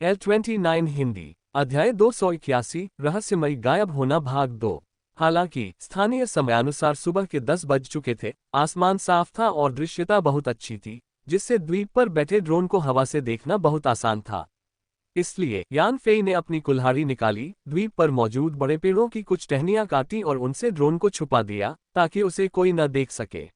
L29 Hindi अध्याय 281 रहस्यमयी गायब होना भाग 2। हालांकि स्थानीय समयानुसार सुबह के 10 बज चुके थे। आसमान साफ था और दृश्यता बहुत अच्छी थी, जिससे द्वीप पर बैठे ड्रोन को हवा से देखना बहुत आसान था। इसलिए यान फेई ने अपनी कुल्हाड़ी निकाली, द्वीप पर मौजूद बड़े पेड़ों की कुछ टहनियां काटी और उनसे ड्रोन को छुपा दिया ताकि उसे कोई न देख सके।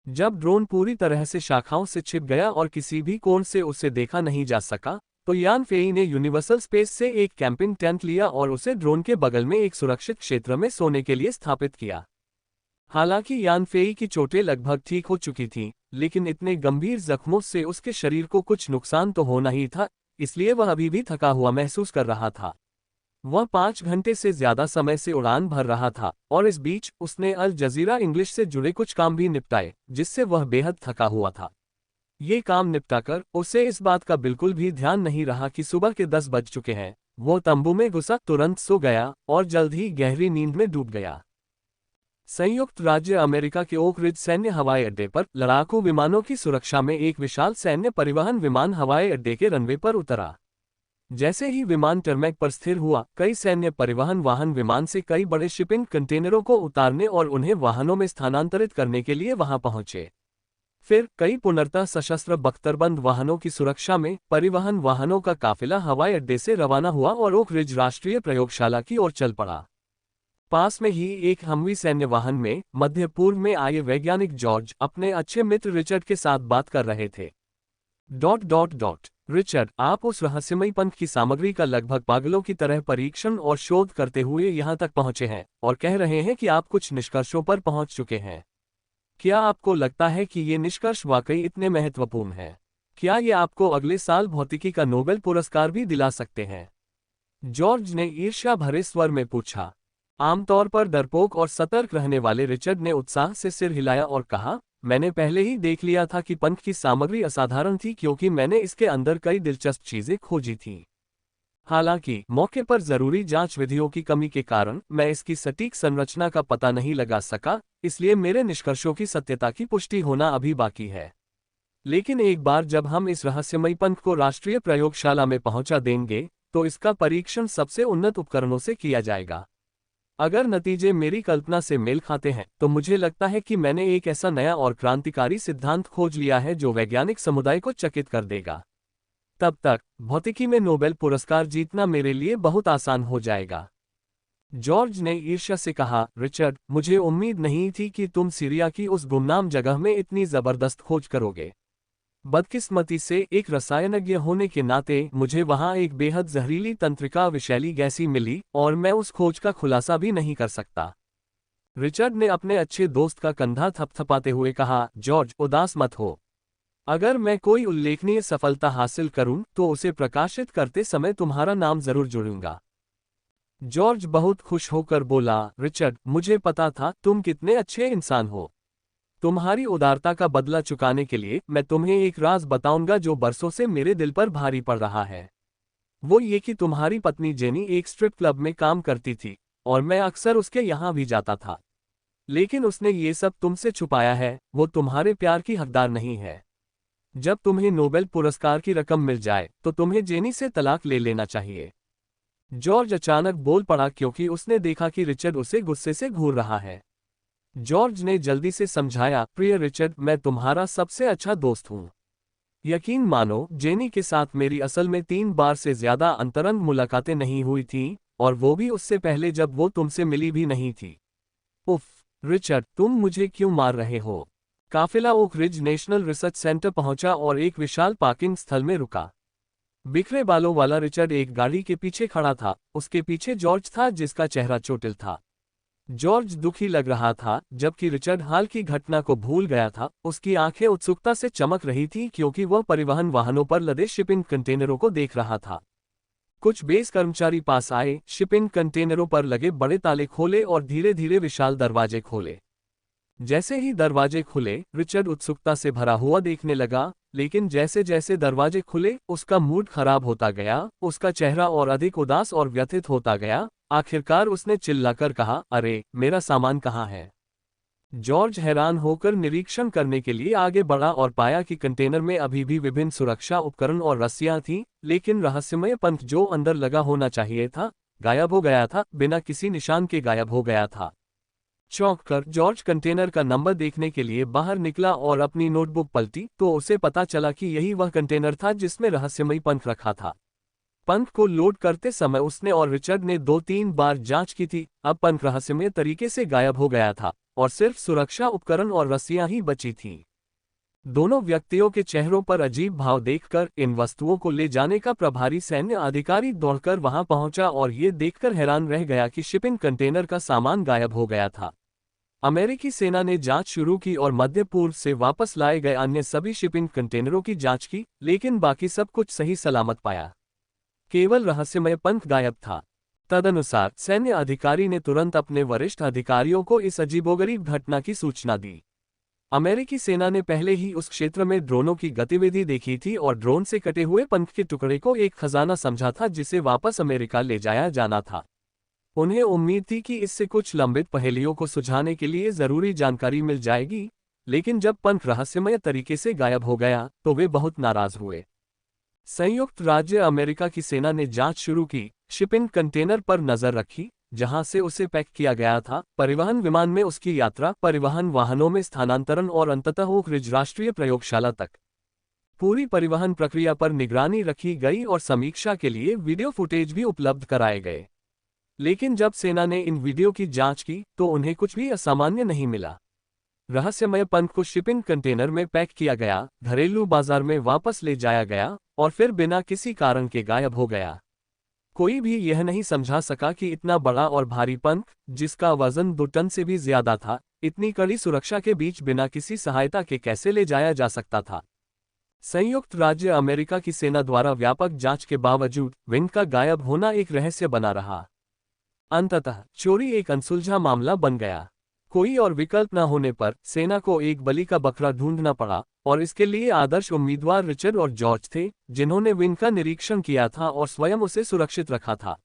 जब ड्रोन पूरी तरह से शाखाओं से छिप गया और किसी भी कोण से उसे देखा नहीं जा सका, तो यान फेई ने यूनिवर्सल स्पेस से एक कैंपिंग टेंट लिया और उसे ड्रोन के बगल में एक सुरक्षित क्षेत्र में सोने के लिए स्थापित किया। हालांकि यान फेई की चोटें लगभग ठीक हो चुकी थीं, लेकिन इतने गंभीर जख्मों से उसके शरीर को कुछ नुकसान तो होना ही था, इसलिए वह अभी भी थका हुआ महसूस कर रहा था। वह 5 घंटे से ज्यादा समय से उड़ान भर रहा था और इस बीच उसने अल जजीरा इंग्लिश से जुड़े कुछ काम भी निपटाए, जिससे वह बेहद थका हुआ था। ये काम निपटाकर उसे इस बात का बिल्कुल भी ध्यान नहीं रहा कि सुबह के 10 बज चुके हैं। वो तंबू में घुसा, तुरंत सो गया और जल्द ही गहरी नींद में डूब गया। संयुक्त राज्य अमेरिका के ओक रिज सैन्य हवाई अड्डे पर लड़ाकू विमानों की सुरक्षा में एक विशाल सैन्य परिवहन विमान हवाई अड्डे के रनवे पर उतरा। जैसे ही विमान टरमैक पर स्थिर हुआ, कई सैन्य परिवहन वाहन विमान से कई बड़े शिपिंग कंटेनरों को उतारने और उन्हें वाहनों में स्थानांतरित करने के लिए वहां पहुंचे। फिर कई पुनर्तः सशस्त्र बख्तरबंद वाहनों की सुरक्षा में परिवहन वाहनों का काफिला हवाई अड्डे से रवाना हुआ और ओक रिज राष्ट्रीय प्रयोगशाला की ओर चल पड़ा। पास में ही एक हमवी सैन्य वाहन में मध्य पूर्व में आए वैज्ञानिक जॉर्ज अपने अच्छे मित्र रिचर्ड के साथ बात कर रहे थे। रिचर्ड, आप उस रहस्यमयी पंख की सामग्री का लगभग पागलों की तरह परीक्षण और शोध करते हुए यहाँ तक पहुँचे हैं और कह रहे हैं कि आप कुछ निष्कर्षों पर पहुँच चुके हैं। क्या आपको लगता है कि ये निष्कर्ष वाकई इतने महत्वपूर्ण हैं? क्या ये आपको अगले साल भौतिकी का नोबेल पुरस्कार भी दिला सकते हैं? जॉर्ज ने ईर्ष्या भरे स्वर में पूछा। आमतौर पर डरपोक और सतर्क रहने वाले रिचर्ड ने उत्साह से सिर हिलाया और कहा, मैंने पहले ही देख लिया था कि पंख की सामग्री असाधारण थी, क्योंकि मैंने इसके अंदर कई दिलचस्प चीजें खोजी थीं। हालांकि मौके पर जरूरी जांच विधियों की कमी के कारण मैं इसकी सटीक संरचना का पता नहीं लगा सका, इसलिए मेरे निष्कर्षों की सत्यता की पुष्टि होना अभी बाकी है। लेकिन एक बार जब हम इस रहस्यमयी पंख को राष्ट्रीय प्रयोगशाला में पहुंचा देंगे, तो इसका परीक्षण सबसे उन्नत उपकरणों से किया जाएगा। अगर नतीजे मेरी कल्पना से मेल खाते हैं, तो मुझे लगता है कि मैंने एक ऐसा नया और क्रांतिकारी सिद्धांत खोज लिया है जो वैज्ञानिक समुदाय को चकित कर देगा। तब तक भौतिकी में नोबेल पुरस्कार जीतना मेरे लिए बहुत आसान हो जाएगा। जॉर्ज ने ईर्ष्या से कहा, रिचर्ड, मुझे उम्मीद नहीं थी कि तुम सीरिया की उस गुमनाम जगह में इतनी जबरदस्त खोज करोगे। बदकिस्मती से एक रसायनज्ञ होने के नाते मुझे वहां एक बेहद जहरीली तंत्रिका विषैली गैसी मिली और मैं उस खोज का खुलासा भी नहीं कर सकता। रिचर्ड ने अपने अच्छे दोस्त का कंधा थपथपाते हुए कहा, जॉर्ज, उदास मत हो। अगर मैं कोई उल्लेखनीय सफलता हासिल करूं तो उसे प्रकाशित करते समय तुम्हारा नाम जरूर जोड़ूंगा। जॉर्ज बहुत खुश होकर बोला, रिचर्ड, मुझे पता था तुम कितने अच्छे इंसान हो। तुम्हारी उदारता का बदला चुकाने के लिए मैं तुम्हें एक राज बताऊंगा जो बरसों से मेरे दिल पर भारी पड़ रहा है। वो ये कि तुम्हारी पत्नी जेनी एक स्ट्रिप क्लब में काम करती थी और मैं अक्सर उसके यहाँ भी जाता था। लेकिन उसने ये सब तुमसे छुपाया है। वो तुम्हारे प्यार की हकदार नहीं है। जब तुम्हें नोबेल पुरस्कार की रकम मिल जाए तो तुम्हें जेनी से तलाक ले लेना चाहिए। जॉर्ज अचानक बोल पड़ा, क्योंकि उसने देखा कि रिचर्ड उसे गुस्से से घूर रहा है। जॉर्ज ने जल्दी से समझाया, प्रिय रिचर्ड, मैं तुम्हारा सबसे अच्छा दोस्त हूँ। यकीन मानो, जेनी के साथ मेरी असल में 3 बार से ज्यादा अंतरंग मुलाकातें नहीं हुई थीं, और वो भी उससे पहले जब वो तुमसे मिली भी नहीं थी। उफ, रिचर्ड, तुम मुझे क्यों मार रहे हो? काफिला Oak Ridge national research centre पहुंचा और एक विशाल पार्किंग स्थल में रुका। बिखरे बालों वाला रिचर्ड एक गाड़ी के पीछे खड़ा था। उसके पीछे जॉर्ज था, जिसका चेहरा चोटिल था। जॉर्ज दुखी लग रहा था, जबकि रिचर्ड हाल की घटना को भूल गया था। उसकी आंखें उत्सुकता से चमक रही थीं, क्योंकि वह परिवहन वाहनों पर लदे शिपिंग कंटेनरों को देख रहा था। कुछ बेस कर्मचारी पास आए, शिपिंग कंटेनरों पर लगे बड़े ताले खोले और धीरे धीरे विशाल दरवाजे खोले। जैसे ही दरवाजे खुले, रिचर्ड उत्सुकता से भरा हुआ देखने लगा, लेकिन जैसे जैसे दरवाजे खुले उसका मूड खराब होता गया। उसका चेहरा और अधिक उदास और व्यथित होता गया। आखिरकार उसने चिल्लाकर कहा, अरे, मेरा सामान कहाँ है? जॉर्ज हैरान होकर निरीक्षण करने के लिए आगे बढ़ा और पाया कि कंटेनर में अभी भी विभिन्न सुरक्षा उपकरण और रस्सियां थीं, लेकिन रहस्यमय पंख जो अंदर लगा होना चाहिए था, गायब हो गया था, बिना किसी निशान के गायब हो गया था। चौंक कर जॉर्ज कंटेनर का नंबर देखने के लिए बाहर निकला और अपनी नोटबुक पलटी तो उसे पता चला कि यही वह कंटेनर था जिसमें रहस्यमयी पंख रखा था। पंख को लोड करते समय उसने और रिचर्ड ने 2-3 बार जांच की थी। अब पंख रहस्यमय तरीके से गायब हो गया था और सिर्फ सुरक्षा उपकरण और रस्सियां ही बची थीं। दोनों व्यक्तियों के चेहरों पर अजीब भाव देखकर इन वस्तुओं को ले जाने का प्रभारी सैन्य अधिकारी दौड़कर वहां पहुंचा और ये देखकर हैरान रह गया कि शिपिंग कंटेनर का सामान गायब हो गया था। अमेरिकी सेना ने जांच शुरू की और मध्य पूर्व से वापस लाए गए अन्य सभी शिपिंग कंटेनरों की जांच की, लेकिन बाकी सब कुछ सही सलामत पाया। केवल रहस्यमय पंख गायब था। तदनुसार सैन्य अधिकारी ने तुरंत अपने वरिष्ठ अधिकारियों को इस अजीबोगरीब घटना की सूचना दी। अमेरिकी सेना ने पहले ही उस क्षेत्र में ड्रोनों की गतिविधि देखी थी और ड्रोन से कटे हुए पंख के टुकड़े को एक खजाना समझा था जिसे वापस अमेरिका ले जाया जाना था। उन्हें उम्मीद थी कि इससे कुछ लंबित पहेलियों को सुलझाने के लिए जरूरी जानकारी मिल जाएगी, लेकिन जब पंख रहस्यमय तरीके से गायब हो गया तो वे बहुत नाराज हुए। संयुक्त राज्य अमेरिका की सेना ने जांच शुरू की, शिपिंग कंटेनर पर नजर रखी जहां से उसे पैक किया गया था, परिवहन विमान में उसकी यात्रा, परिवहन वाहनों में स्थानांतरण और अंततः ओक रिज राष्ट्रीय प्रयोगशाला तक। पूरी परिवहन प्रक्रिया पर निगरानी रखी गई और समीक्षा के लिए वीडियो फुटेज भी उपलब्ध कराए गए। लेकिन जब सेना ने इन वीडियो की जांच की तो उन्हें कुछ भी असामान्य नहीं मिला। रहस्यमय पंख को शिपिंग कंटेनर में पैक किया गया, घरेलू बाजार में वापस ले जाया गया और फिर बिना किसी कारण के गायब हो गया। कोई भी यह नहीं समझा सका कि इतना बड़ा और भारी पंख, जिसका वजन 2 टन से भी ज्यादा था, इतनी कड़ी सुरक्षा के बीच बिना किसी सहायता के कैसे ले जाया जा सकता था। संयुक्त राज्य अमेरिका की सेना द्वारा व्यापक जांच के बावजूद विंग का गायब होना एक रहस्य बना रहा। अंततः चोरी एक अनसुलझा मामला बन गया। कोई और विकल्प न होने पर सेना को एक बलि का बकरा ढूंढना पड़ा और इसके लिए आदर्श उम्मीदवार रिचर्ड और जॉर्ज थे, जिन्होंने विंग का निरीक्षण किया था और स्वयं उसे सुरक्षित रखा था।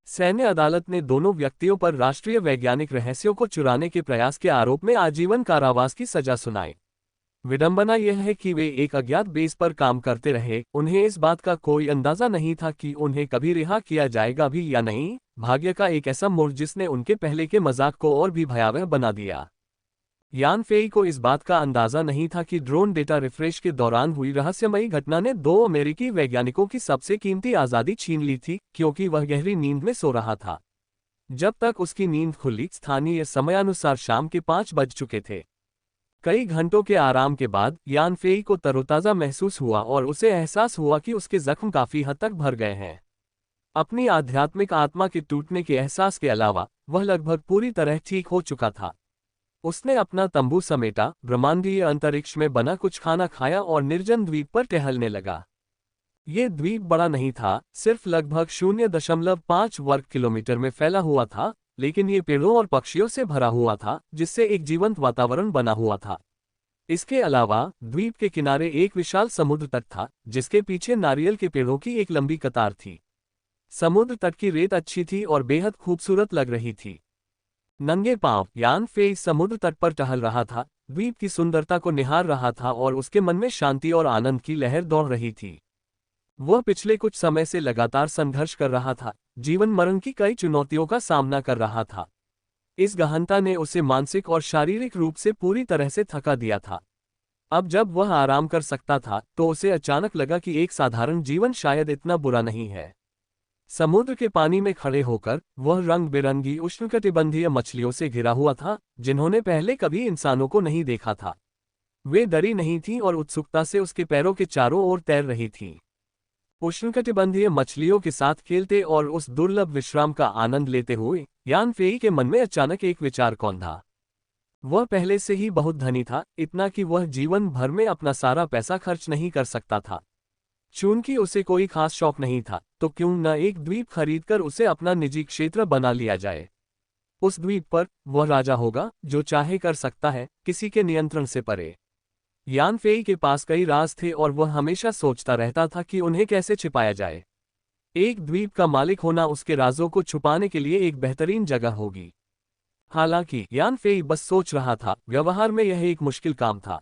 सैन्य अदालत ने दोनों व्यक्तियों पर राष्ट्रीय वैज्ञानिक रहस्यों को चुराने के प्रयास के आरोप में आजीवन कारावास की सजा सुनाई। विडंबना यह है कि वे एक अज्ञात बेस पर काम करते रहे, उन्हें इस बात का कोई अंदाजा नहीं था कि उन्हें कभी रिहा किया जाएगा भी या नहीं। भाग्य का एक ऐसा मोड़ जिसने उनके पहले के मजाक को और भी भयावह बना दिया। यान फेई को इस बात का अंदाजा नहीं था कि ड्रोन डेटा रिफ्रेश के दौरान हुई रहस्यमयी घटना ने 2 अमेरिकी वैज्ञानिकों की सबसे कीमती आज़ादी छीन ली थी, क्योंकि वह गहरी नींद में सो रहा था। जब तक उसकी नींद खुली, स्थानीय समयानुसार शाम के 5 बज चुके थे। कई घंटों के आराम के बाद यान फेई को तरोताज़ा महसूस हुआ और उसे एहसास हुआ कि उसके जख्म काफी हद तक भर गए हैं। अपनी आध्यात्मिक आत्मा के टूटने के एहसास के अलावा वह लगभग पूरी तरह ठीक हो चुका था। उसने अपना तंबू समेटा, ब्रह्मांडीय अंतरिक्ष में बना कुछ खाना खाया और निर्जन द्वीप पर टहलने लगा। ये द्वीप बड़ा नहीं था, सिर्फ लगभग 0.5 वर्ग किलोमीटर में फैला हुआ था, लेकिन ये पेड़ों और पक्षियों से भरा हुआ था, जिससे एक जीवंत वातावरण बना हुआ था। इसके अलावा द्वीप के किनारे एक विशाल समुद्र तट था, जिसके पीछे नारियल के पेड़ों की एक लंबी कतार थी। समुद्र तट की रेत अच्छी थी और बेहद खूबसूरत लग रही थी। नंगे पांव यान फेई समुद्र तट पर टहल रहा था, द्वीप की सुंदरता को निहार रहा था और उसके मन में शांति और आनंद की लहर दौड़ रही थी। वह पिछले कुछ समय से लगातार संघर्ष कर रहा था, जीवन मरण की कई चुनौतियों का सामना कर रहा था। इस गहनता ने उसे मानसिक और शारीरिक रूप से पूरी तरह से थका दिया था। अब जब वह आराम कर सकता था तो उसे अचानक लगा कि एक साधारण जीवन शायद इतना बुरा नहीं है। समुद्र के पानी में खड़े होकर वह रंग बिरंगी उष्णकटिबंधीय मछलियों से घिरा हुआ था, जिन्होंने पहले कभी इंसानों को नहीं देखा था। वे डरी नहीं थीं और उत्सुकता से उसके पैरों के चारों ओर तैर रही थीं। उष्णकटिबंधीय मछलियों के साथ खेलते और उस दुर्लभ विश्राम का आनंद लेते हुए यान फेई के मन में अचानक एक विचार कौंधा। वह पहले से ही बहुत धनी था, इतना कि वह जीवन भर में अपना सारा पैसा खर्च नहीं कर सकता था। चूंकि उसे कोई खास शौक नहीं था, तो क्यों न एक द्वीप खरीदकर उसे अपना निजी क्षेत्र बना लिया जाए। उस द्वीप पर वह राजा होगा, जो चाहे कर सकता है, किसी के नियंत्रण से परे। यान फेई के पास कई राज थे और वह हमेशा सोचता रहता था कि उन्हें कैसे छिपाया जाए। एक द्वीप का मालिक होना उसके राजों को छुपाने के लिए एक बेहतरीन जगह होगी। हालांकि यान फेई बस सोच रहा था, व्यवहार में यह एक मुश्किल काम था।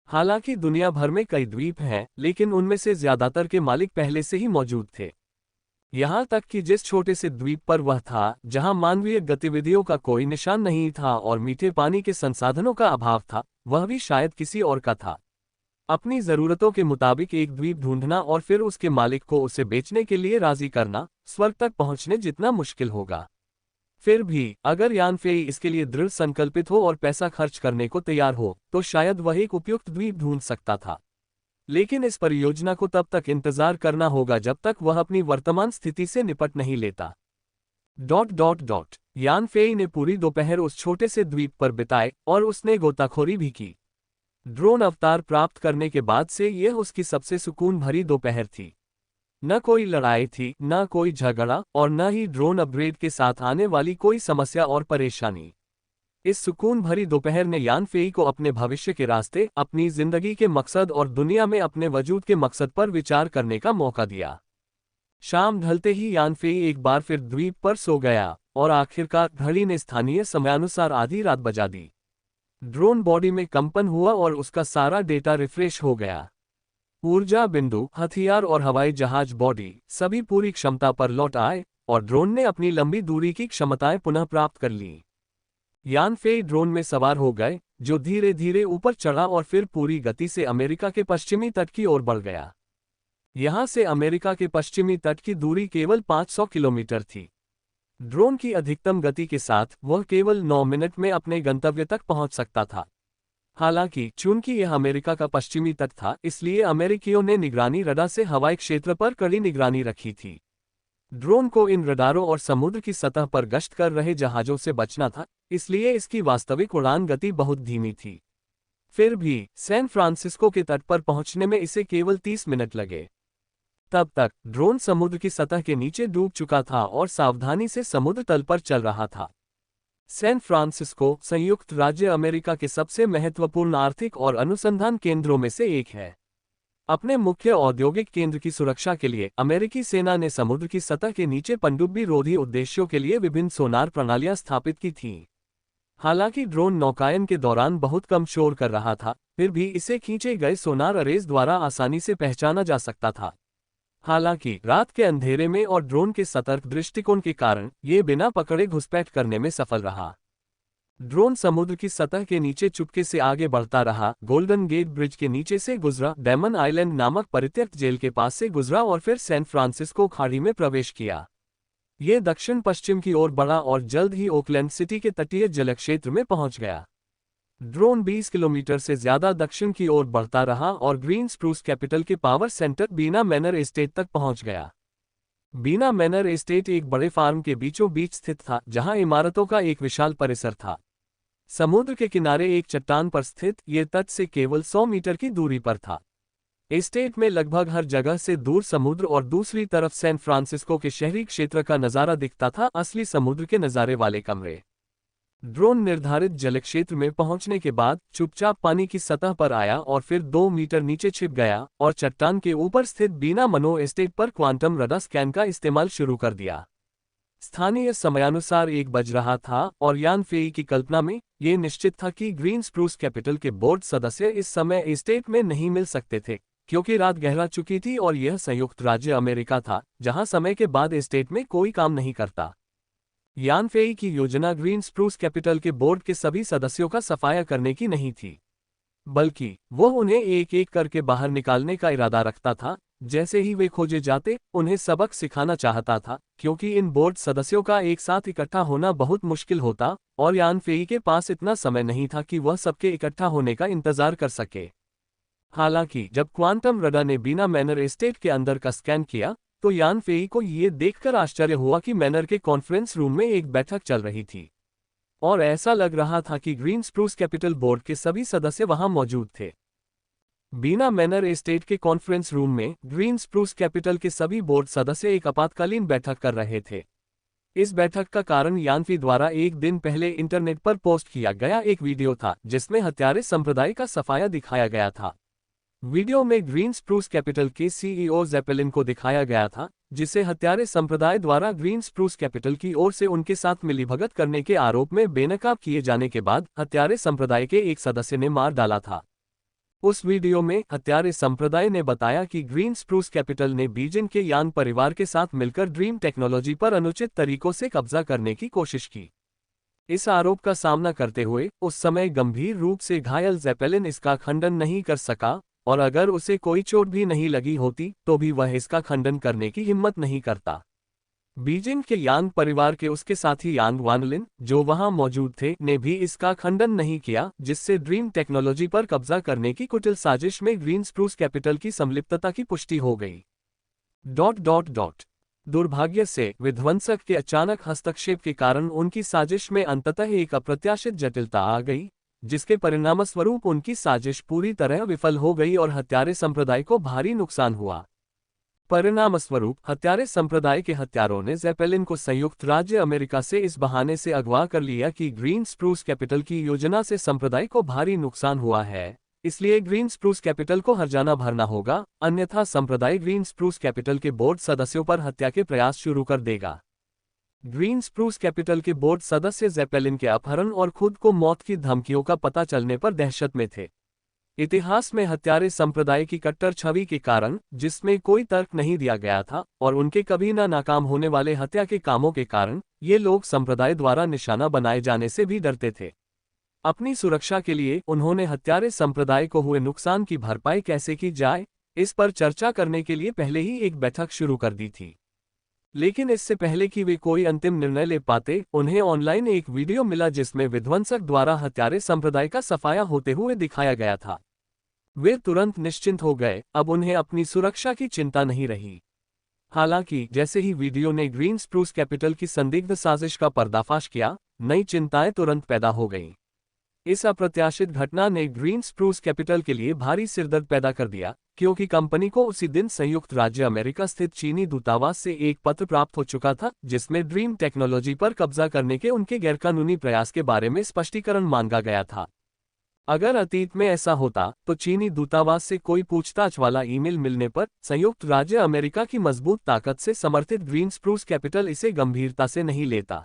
हालांकि दुनिया भर में कई द्वीप हैं, लेकिन उनमें से ज्यादातर के मालिक पहले से ही मौजूद थे। यहां तक कि जिस छोटे से द्वीप पर वह था, जहां मानवीय गतिविधियों का कोई निशान नहीं था और मीठे पानी के संसाधनों का अभाव था, वह भी शायद किसी और का था। अपनी जरूरतों के मुताबिक एक द्वीप ढूंढना और फिर उसके मालिक को उसे बेचने के लिए राजी करना, स्वर्ग तक पहुंचने जितना मुश्किल होगा। फिर भी अगर यान फेई इसके लिए दृढ़ संकल्पित हो और पैसा खर्च करने को तैयार हो, तो शायद वह एक उपयुक्त द्वीप ढूंढ सकता था। लेकिन इस परियोजना को तब तक इंतजार करना होगा जब तक वह अपनी वर्तमान स्थिति से निपट नहीं लेता। यान फेई ने पूरी दोपहर उस छोटे से द्वीप पर बिताए और उसने गोताखोरी भी की। ड्रोन अवतार प्राप्त करने के बाद से यह उसकी सबसे सुकून भरी दोपहर थी। न कोई लड़ाई थी, न कोई झगड़ा, और न ही ड्रोन अपग्रेड के साथ आने वाली कोई समस्या और परेशानी। इस सुकून भरी दोपहर ने यान फेई को अपने भविष्य के रास्ते, अपनी जिंदगी के मकसद और दुनिया में अपने वजूद के मकसद पर विचार करने का मौका दिया। शाम ढलते ही यान फेई एक बार फिर द्वीप पर सो गया और आखिरकार घड़ी ने स्थानीय समयानुसार आधी रात बजा दी। ड्रोन बॉडी में कंपन हुआ और उसका सारा डेटा रिफ्रेश हो गया। ऊर्जा बिंदु, हथियार और हवाई जहाज बॉडी सभी पूरी क्षमता पर लौट आए और ड्रोन ने अपनी लंबी दूरी की क्षमताएं पुनः प्राप्त कर लीं। यान फेई ड्रोन में सवार हो गए, जो धीरे धीरे ऊपर चढ़ा और फिर पूरी गति से अमेरिका के पश्चिमी तट की ओर बढ़ गया। यहां से अमेरिका के पश्चिमी तट की दूरी केवल 500 किलोमीटर थी। ड्रोन की अधिकतम गति के साथ वह केवल 9 मिनट में अपने गंतव्य तक पहुंच सकता था। हालांकि चूंकि यह अमेरिका का पश्चिमी तट था, इसलिए अमेरिकियों ने निगरानी रडार से हवाई क्षेत्र पर कड़ी निगरानी रखी थी। ड्रोन को इन रडारों और समुद्र की सतह पर गश्त कर रहे जहाजों से बचना था, इसलिए इसकी वास्तविक उड़ान गति बहुत धीमी थी। फिर भी सैन फ्रांसिस्को के तट पर पहुंचने में इसे केवल 30 मिनट लगे। तब तक ड्रोन समुद्र की सतह के नीचे डूब चुका था और सावधानी से समुद्र तल पर चल रहा था। सैन फ्रांसिस्को संयुक्त राज्य अमेरिका के सबसे महत्वपूर्ण आर्थिक और अनुसंधान केंद्रों में से एक है। अपने मुख्य औद्योगिक केंद्र की सुरक्षा के लिए अमेरिकी सेना ने समुद्र की सतह के नीचे पनडुब्बी रोधी उद्देश्यों के लिए विभिन्न सोनार प्रणालियां स्थापित की थीं। हालांकि ड्रोन नौकायन के दौरान बहुत कम शोर कर रहा था, फिर भी इसे खींचे गए सोनार अरेज द्वारा आसानी से पहचाना जा सकता था। हालांकि रात के अंधेरे में और ड्रोन के सतर्क दृष्टिकोण के कारण ये बिना पकड़े घुसपैठ करने में सफल रहा। ड्रोन समुद्र की सतह के नीचे चुपके से आगे बढ़ता रहा, गोल्डन गेट ब्रिज के नीचे से गुजरा, डेमन आइलैंड नामक परित्यक्त जेल के पास से गुजरा और फिर सैन फ्रांसिस्को खाड़ी में प्रवेश किया। ये दक्षिण पश्चिम की ओर बढ़ा और जल्द ही ओकलैंड सिटी के तटीय जलक्षेत्र में पहुंच गया। ड्रोन 20 किलोमीटर से ज्यादा दक्षिण की ओर बढ़ता रहा और ग्रीन स्प्रूस कैपिटल के पावर सेंटर बीना मैनर एस्टेट तक पहुंच गया। बीना मैनर एस्टेट एक बड़े फार्म के बीचों बीच स्थित था, जहां इमारतों का एक विशाल परिसर था। समुद्र के किनारे एक चट्टान पर स्थित ये तट से केवल 100 मीटर की दूरी पर था। एस्टेट में लगभग हर जगह से दूर समुद्र और दूसरी तरफ सैन फ्रांसिस्को के शहरी क्षेत्र का नजारा दिखता था, असली समुद्र के नजारे वाले कमरे। ड्रोन निर्धारित जलक्षेत्र में पहुंचने के बाद चुपचाप पानी की सतह पर आया और फिर 2 मीटर नीचे छिप गया और चट्टान के ऊपर स्थित बीना मनो एस्टेट पर क्वांटम रडार स्कैन का इस्तेमाल शुरू कर दिया। स्थानीय समयानुसार 1 बज रहा था और यान फेई की कल्पना में ये निश्चित था कि ग्रीन स्प्रूस कैपिटल के बोर्ड सदस्य इस समय एस्टेट में नहीं मिल सकते थे, क्योंकि रात गहरा चुकी थी और यह संयुक्त राज्य अमेरिका था, जहां समय के बाद एस्टेट में कोई काम नहीं करता। यान फेई की योजना ग्रीन स्प्रूस कैपिटल के बोर्ड के सभी सदस्यों का सफाया करने की नहीं थी, बल्कि वो उन्हें एक एक करके बाहर निकालने का इरादा रखता था। जैसे ही वे खोजे जाते, उन्हें सबक सिखाना चाहता था, क्योंकि इन बोर्ड सदस्यों का एक साथ इकट्ठा होना बहुत मुश्किल होता और यान फेई के पास इतना समय नहीं था कि वह सबके इकट्ठा होने का इंतजार कर सके। हालांकि जब क्वांटम रडार ने बीना मैनर एस्टेट के अंदर का स्कैन किया, तो यान फेई को ये देखकर आश्चर्य हुआ कि मैनर के कॉन्फ्रेंस रूम में एक बैठक चल रही थी और ऐसा लग रहा था कि ग्रीन स्प्रूस कैपिटल बोर्ड के सभी सदस्य वहां मौजूद थे। बीना मैनर एस्टेट के कॉन्फ्रेंस रूम में ग्रीन स्प्रूस कैपिटल के सभी बोर्ड सदस्य एक आपातकालीन बैठक कर रहे थे। इस बैठक का कारण यान फेई द्वारा एक दिन पहले इंटरनेट पर पोस्ट किया गया एक वीडियो था, जिसमें हत्यारे संप्रदाय का सफाया दिखाया गया था। वीडियो में ग्रीन स्प्रूस कैपिटल के सीईओ जेपेलिन को दिखाया गया था, जिसे हत्यारे संप्रदाय द्वारा ग्रीन स्प्रूस कैपिटल की ओर से उनके साथ मिलीभगत करने के आरोप में बेनकाब किए जाने के बाद हत्यारे संप्रदाय के एक सदस्य ने मार डाला था। उस वीडियो में हत्यारे संप्रदाय ने बताया कि ग्रीन स्प्रूस कैपिटल ने बीजिंग के यांग परिवार के साथ मिलकर ड्रीम टेक्नोलॉजी पर अनुचित तरीकों से कब्जा करने की कोशिश की। इस आरोप का सामना करते हुए उस समय गंभीर रूप से घायल ज़ेपेलिन इसका खंडन नहीं कर सका, और अगर उसे कोई चोट भी नहीं लगी होती तो भी वह इसका खंडन करने की हिम्मत नहीं करता। बीजिंग के यांग परिवार के उसके साथी यांग वानलिन, जो वहां मौजूद थे, ने भी इसका खंडन नहीं किया, जिससे ड्रीम टेक्नोलॉजी पर कब्जा करने की कुटिल साजिश में ग्रीन स्प्रूस कैपिटल की संलिप्तता की पुष्टि हो गई। दुर्भाग्य से विध्वंसक के अचानक हस्तक्षेप के कारण उनकी साजिश में अंततः एक अप्रत्याशित जटिलता आ गई, जिसके परिणामस्वरूप उनकी साजिश पूरी तरह विफल हो गई और हत्यारे संप्रदाय को भारी नुकसान हुआ। परिणामस्वरूप हत्यारे संप्रदाय के हत्यारों ने ज़ेपेलिन को संयुक्त राज्य अमेरिका से इस बहाने से अगवा कर लिया कि ग्रीन स्प्रूस कैपिटल की योजना से संप्रदाय को भारी नुकसान हुआ है, इसलिए ग्रीन स्प्रूस कैपिटल को हर्जाना भरना होगा, अन्यथा संप्रदाय ग्रीन स्प्रूस कैपिटल के बोर्ड सदस्यों पर हत्या के प्रयास शुरू कर देगा। ग्रीन स्प्रूस कैपिटल के बोर्ड सदस्य ज़ेपेलिन के अपहरण और खुद को मौत की धमकियों का पता चलने पर दहशत में थे। इतिहास में हत्यारे संप्रदाय की कट्टर छवि के कारण, जिसमें कोई तर्क नहीं दिया गया था, और उनके कभी न नाकाम होने वाले हत्या के कामों के कारण, ये लोग संप्रदाय द्वारा निशाना बनाए जाने से भी डरते थे। अपनी सुरक्षा के लिए उन्होंने हत्यारे संप्रदाय को हुए नुकसान की भरपाई कैसे की जाए, इस पर चर्चा करने के लिए पहले ही एक बैठक शुरू कर दी थी। लेकिन इससे पहले कि वे कोई अंतिम निर्णय ले पाते, उन्हें ऑनलाइन एक वीडियो मिला जिसमें विध्वंसक द्वारा हत्यारे संप्रदाय का सफाया होते हुए दिखाया गया था। वे तुरंत निश्चिंत हो गए, अब उन्हें अपनी सुरक्षा की चिंता नहीं रही। हालांकि जैसे ही वीडियो ने ग्रीन स्प्रूस कैपिटल की संदिग्ध साजिश का पर्दाफाश किया, नई चिंताएं तुरंत पैदा हो गईं। इस अप्रत्याशित घटना ने ग्रीन स्प्रूस कैपिटल के लिए भारी सिरदर्द पैदा कर दिया, क्योंकि कंपनी को उसी दिन संयुक्त राज्य अमेरिका स्थित चीनी दूतावास से एक पत्र प्राप्त हो चुका था, जिसमें ड्रीम टेक्नोलॉजी पर कब्जा करने के उनके गैरकानूनी प्रयास के बारे में स्पष्टीकरण मांगा गया था। अगर अतीत में ऐसा होता, तो चीनी दूतावास से कोई पूछताछ वाला ईमेल मिलने पर संयुक्त राज्य अमेरिका की मजबूत ताकत से समर्थित ग्रीन स्प्रूस कैपिटल इसे गंभीरता से नहीं लेता।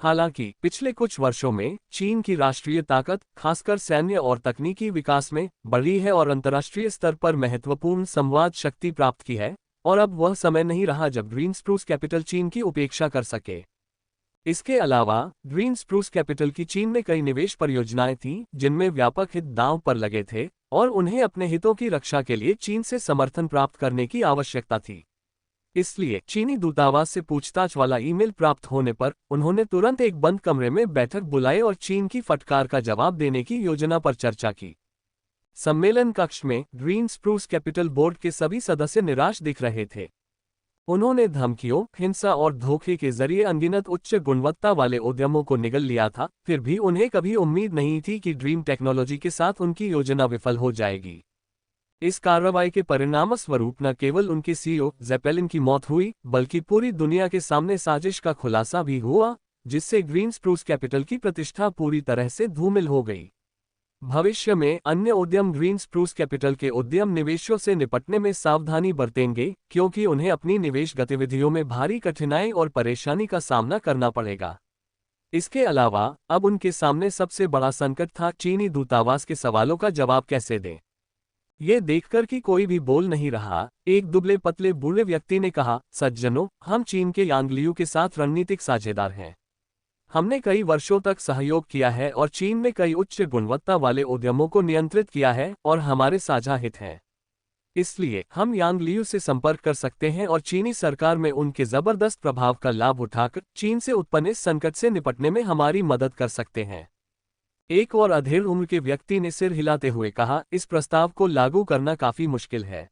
हालांकि पिछले कुछ वर्षों में चीन की राष्ट्रीय ताकत, खासकर सैन्य और तकनीकी विकास में, बढ़ी है और अंतर्राष्ट्रीय स्तर पर महत्वपूर्ण संवाद शक्ति प्राप्त की है, और अब वह समय नहीं रहा जब ग्रीन स्प्रूस कैपिटल चीन की उपेक्षा कर सके। इसके अलावा ग्रीन स्प्रूस कैपिटल की चीन में कई निवेश परियोजनाएं थीं, जिनमें व्यापक हित दांव पर लगे थे, और उन्हें अपने हितों की रक्षा के लिए चीन से समर्थन प्राप्त करने की आवश्यकता थी। इसलिए चीनी दूतावास से पूछताछ वाला ईमेल प्राप्त होने पर उन्होंने तुरंत एक बंद कमरे में बैठक बुलाई और चीन की फटकार का जवाब देने की योजना पर चर्चा की। सम्मेलन कक्ष में ग्रीन स्प्रूस कैपिटल बोर्ड के सभी सदस्य निराश दिख रहे थे। उन्होंने धमकियों, हिंसा और धोखे के जरिए अनगिनत उच्च गुणवत्ता वाले उद्यमों को निगल लिया था, फिर भी उन्हें कभी उम्मीद नहीं थी कि ड्रीम टेक्नोलॉजी के साथ उनकी योजना विफल हो जाएगी। इस कार्रवाई के परिणामस्वरूप न केवल उनके सीईओ ज़ेपेलिन की मौत हुई, बल्कि पूरी दुनिया के सामने साजिश का खुलासा भी हुआ, जिससे ग्रीन स्प्रूस कैपिटल की प्रतिष्ठा पूरी तरह से धूमिल हो गई। भविष्य में अन्य उद्यम ग्रीन स्प्रूस कैपिटल के उद्यम निवेशों से निपटने में सावधानी बरतेंगे, क्योंकि उन्हें अपनी निवेश गतिविधियों में भारी कठिनाई और परेशानी का सामना करना पड़ेगा। इसके अलावा अब उनके सामने सबसे बड़ा संकट था चीनी दूतावास के सवालों का जवाब कैसे दें। ये देखकर कि कोई भी बोल नहीं रहा, एक दुबले पतले बूढ़े व्यक्ति ने कहा, सज्जनों, हम चीन के यांग लियू के साथ रणनीतिक साझेदार हैं। हमने कई वर्षों तक सहयोग किया है और चीन में कई उच्च गुणवत्ता वाले उद्यमों को नियंत्रित किया है और हमारे साझा हित हैं। इसलिए हम यांग लियू से संपर्क कर सकते हैं और चीनी सरकार में उनके जबरदस्त प्रभाव का लाभ उठाकर चीन से उत्पन्न इस संकट से निपटने में हमारी मदद कर सकते हैं। एक और अधेड़ उम्र के व्यक्ति ने सिर हिलाते हुए कहा, इस प्रस्ताव को लागू करना काफी मुश्किल है।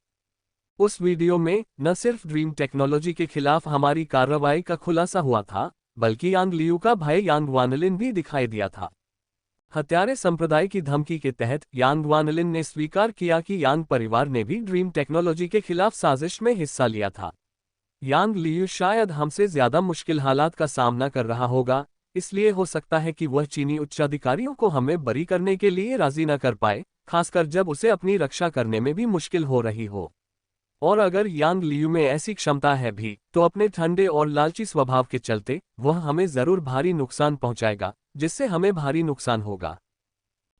उस वीडियो में न सिर्फ ड्रीम टेक्नोलॉजी के खिलाफ हमारी कार्रवाई का खुलासा हुआ था, बल्कि यांग लियू का भाई यांग वानलिन भी दिखाई दिया था। हत्यारे संप्रदाय की धमकी के तहत यांग वानलिन ने स्वीकार किया कि यांग परिवार ने भी ड्रीम टेक्नोलॉजी के खिलाफ साजिश में हिस्सा लिया था। यांग लियू शायद हमसे ज्यादा मुश्किल हालात का सामना कर रहा होगा, इसलिए हो सकता है कि वह चीनी उच्चाधिकारियों को हमें बरी करने के लिए राजी न कर पाए, खासकर जब उसे अपनी रक्षा करने में भी मुश्किल हो रही हो। और अगर यांग लियू में ऐसी क्षमता है भी, तो अपने ठंडे और लालची स्वभाव के चलते वह हमें जरूर भारी नुकसान पहुंचाएगा, जिससे हमें भारी नुकसान होगा।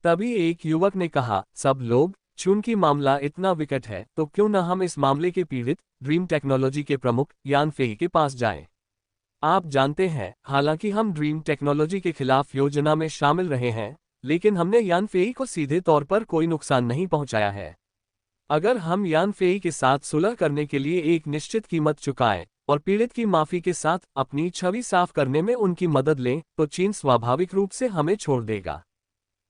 तभी एक युवक ने कहा, सब लोग, चूंकि मामला इतना विकट है तो क्यों न हम इस मामले के पीड़ित ड्रीम टेक्नोलॉजी के प्रमुख यान फेई के पास जाएं। आप जानते हैं, हालांकि हम ड्रीम टेक्नोलॉजी के खिलाफ योजना में शामिल रहे हैं, लेकिन हमने यान फेई को सीधे तौर पर कोई नुकसान नहीं पहुंचाया है। अगर हम यान फेई के साथ सुलह करने के लिए एक निश्चित कीमत चुकाएं और पीड़ित की माफी के साथ अपनी छवि साफ करने में उनकी मदद लें, तो चीन स्वाभाविक रूप से हमें छोड़ देगा।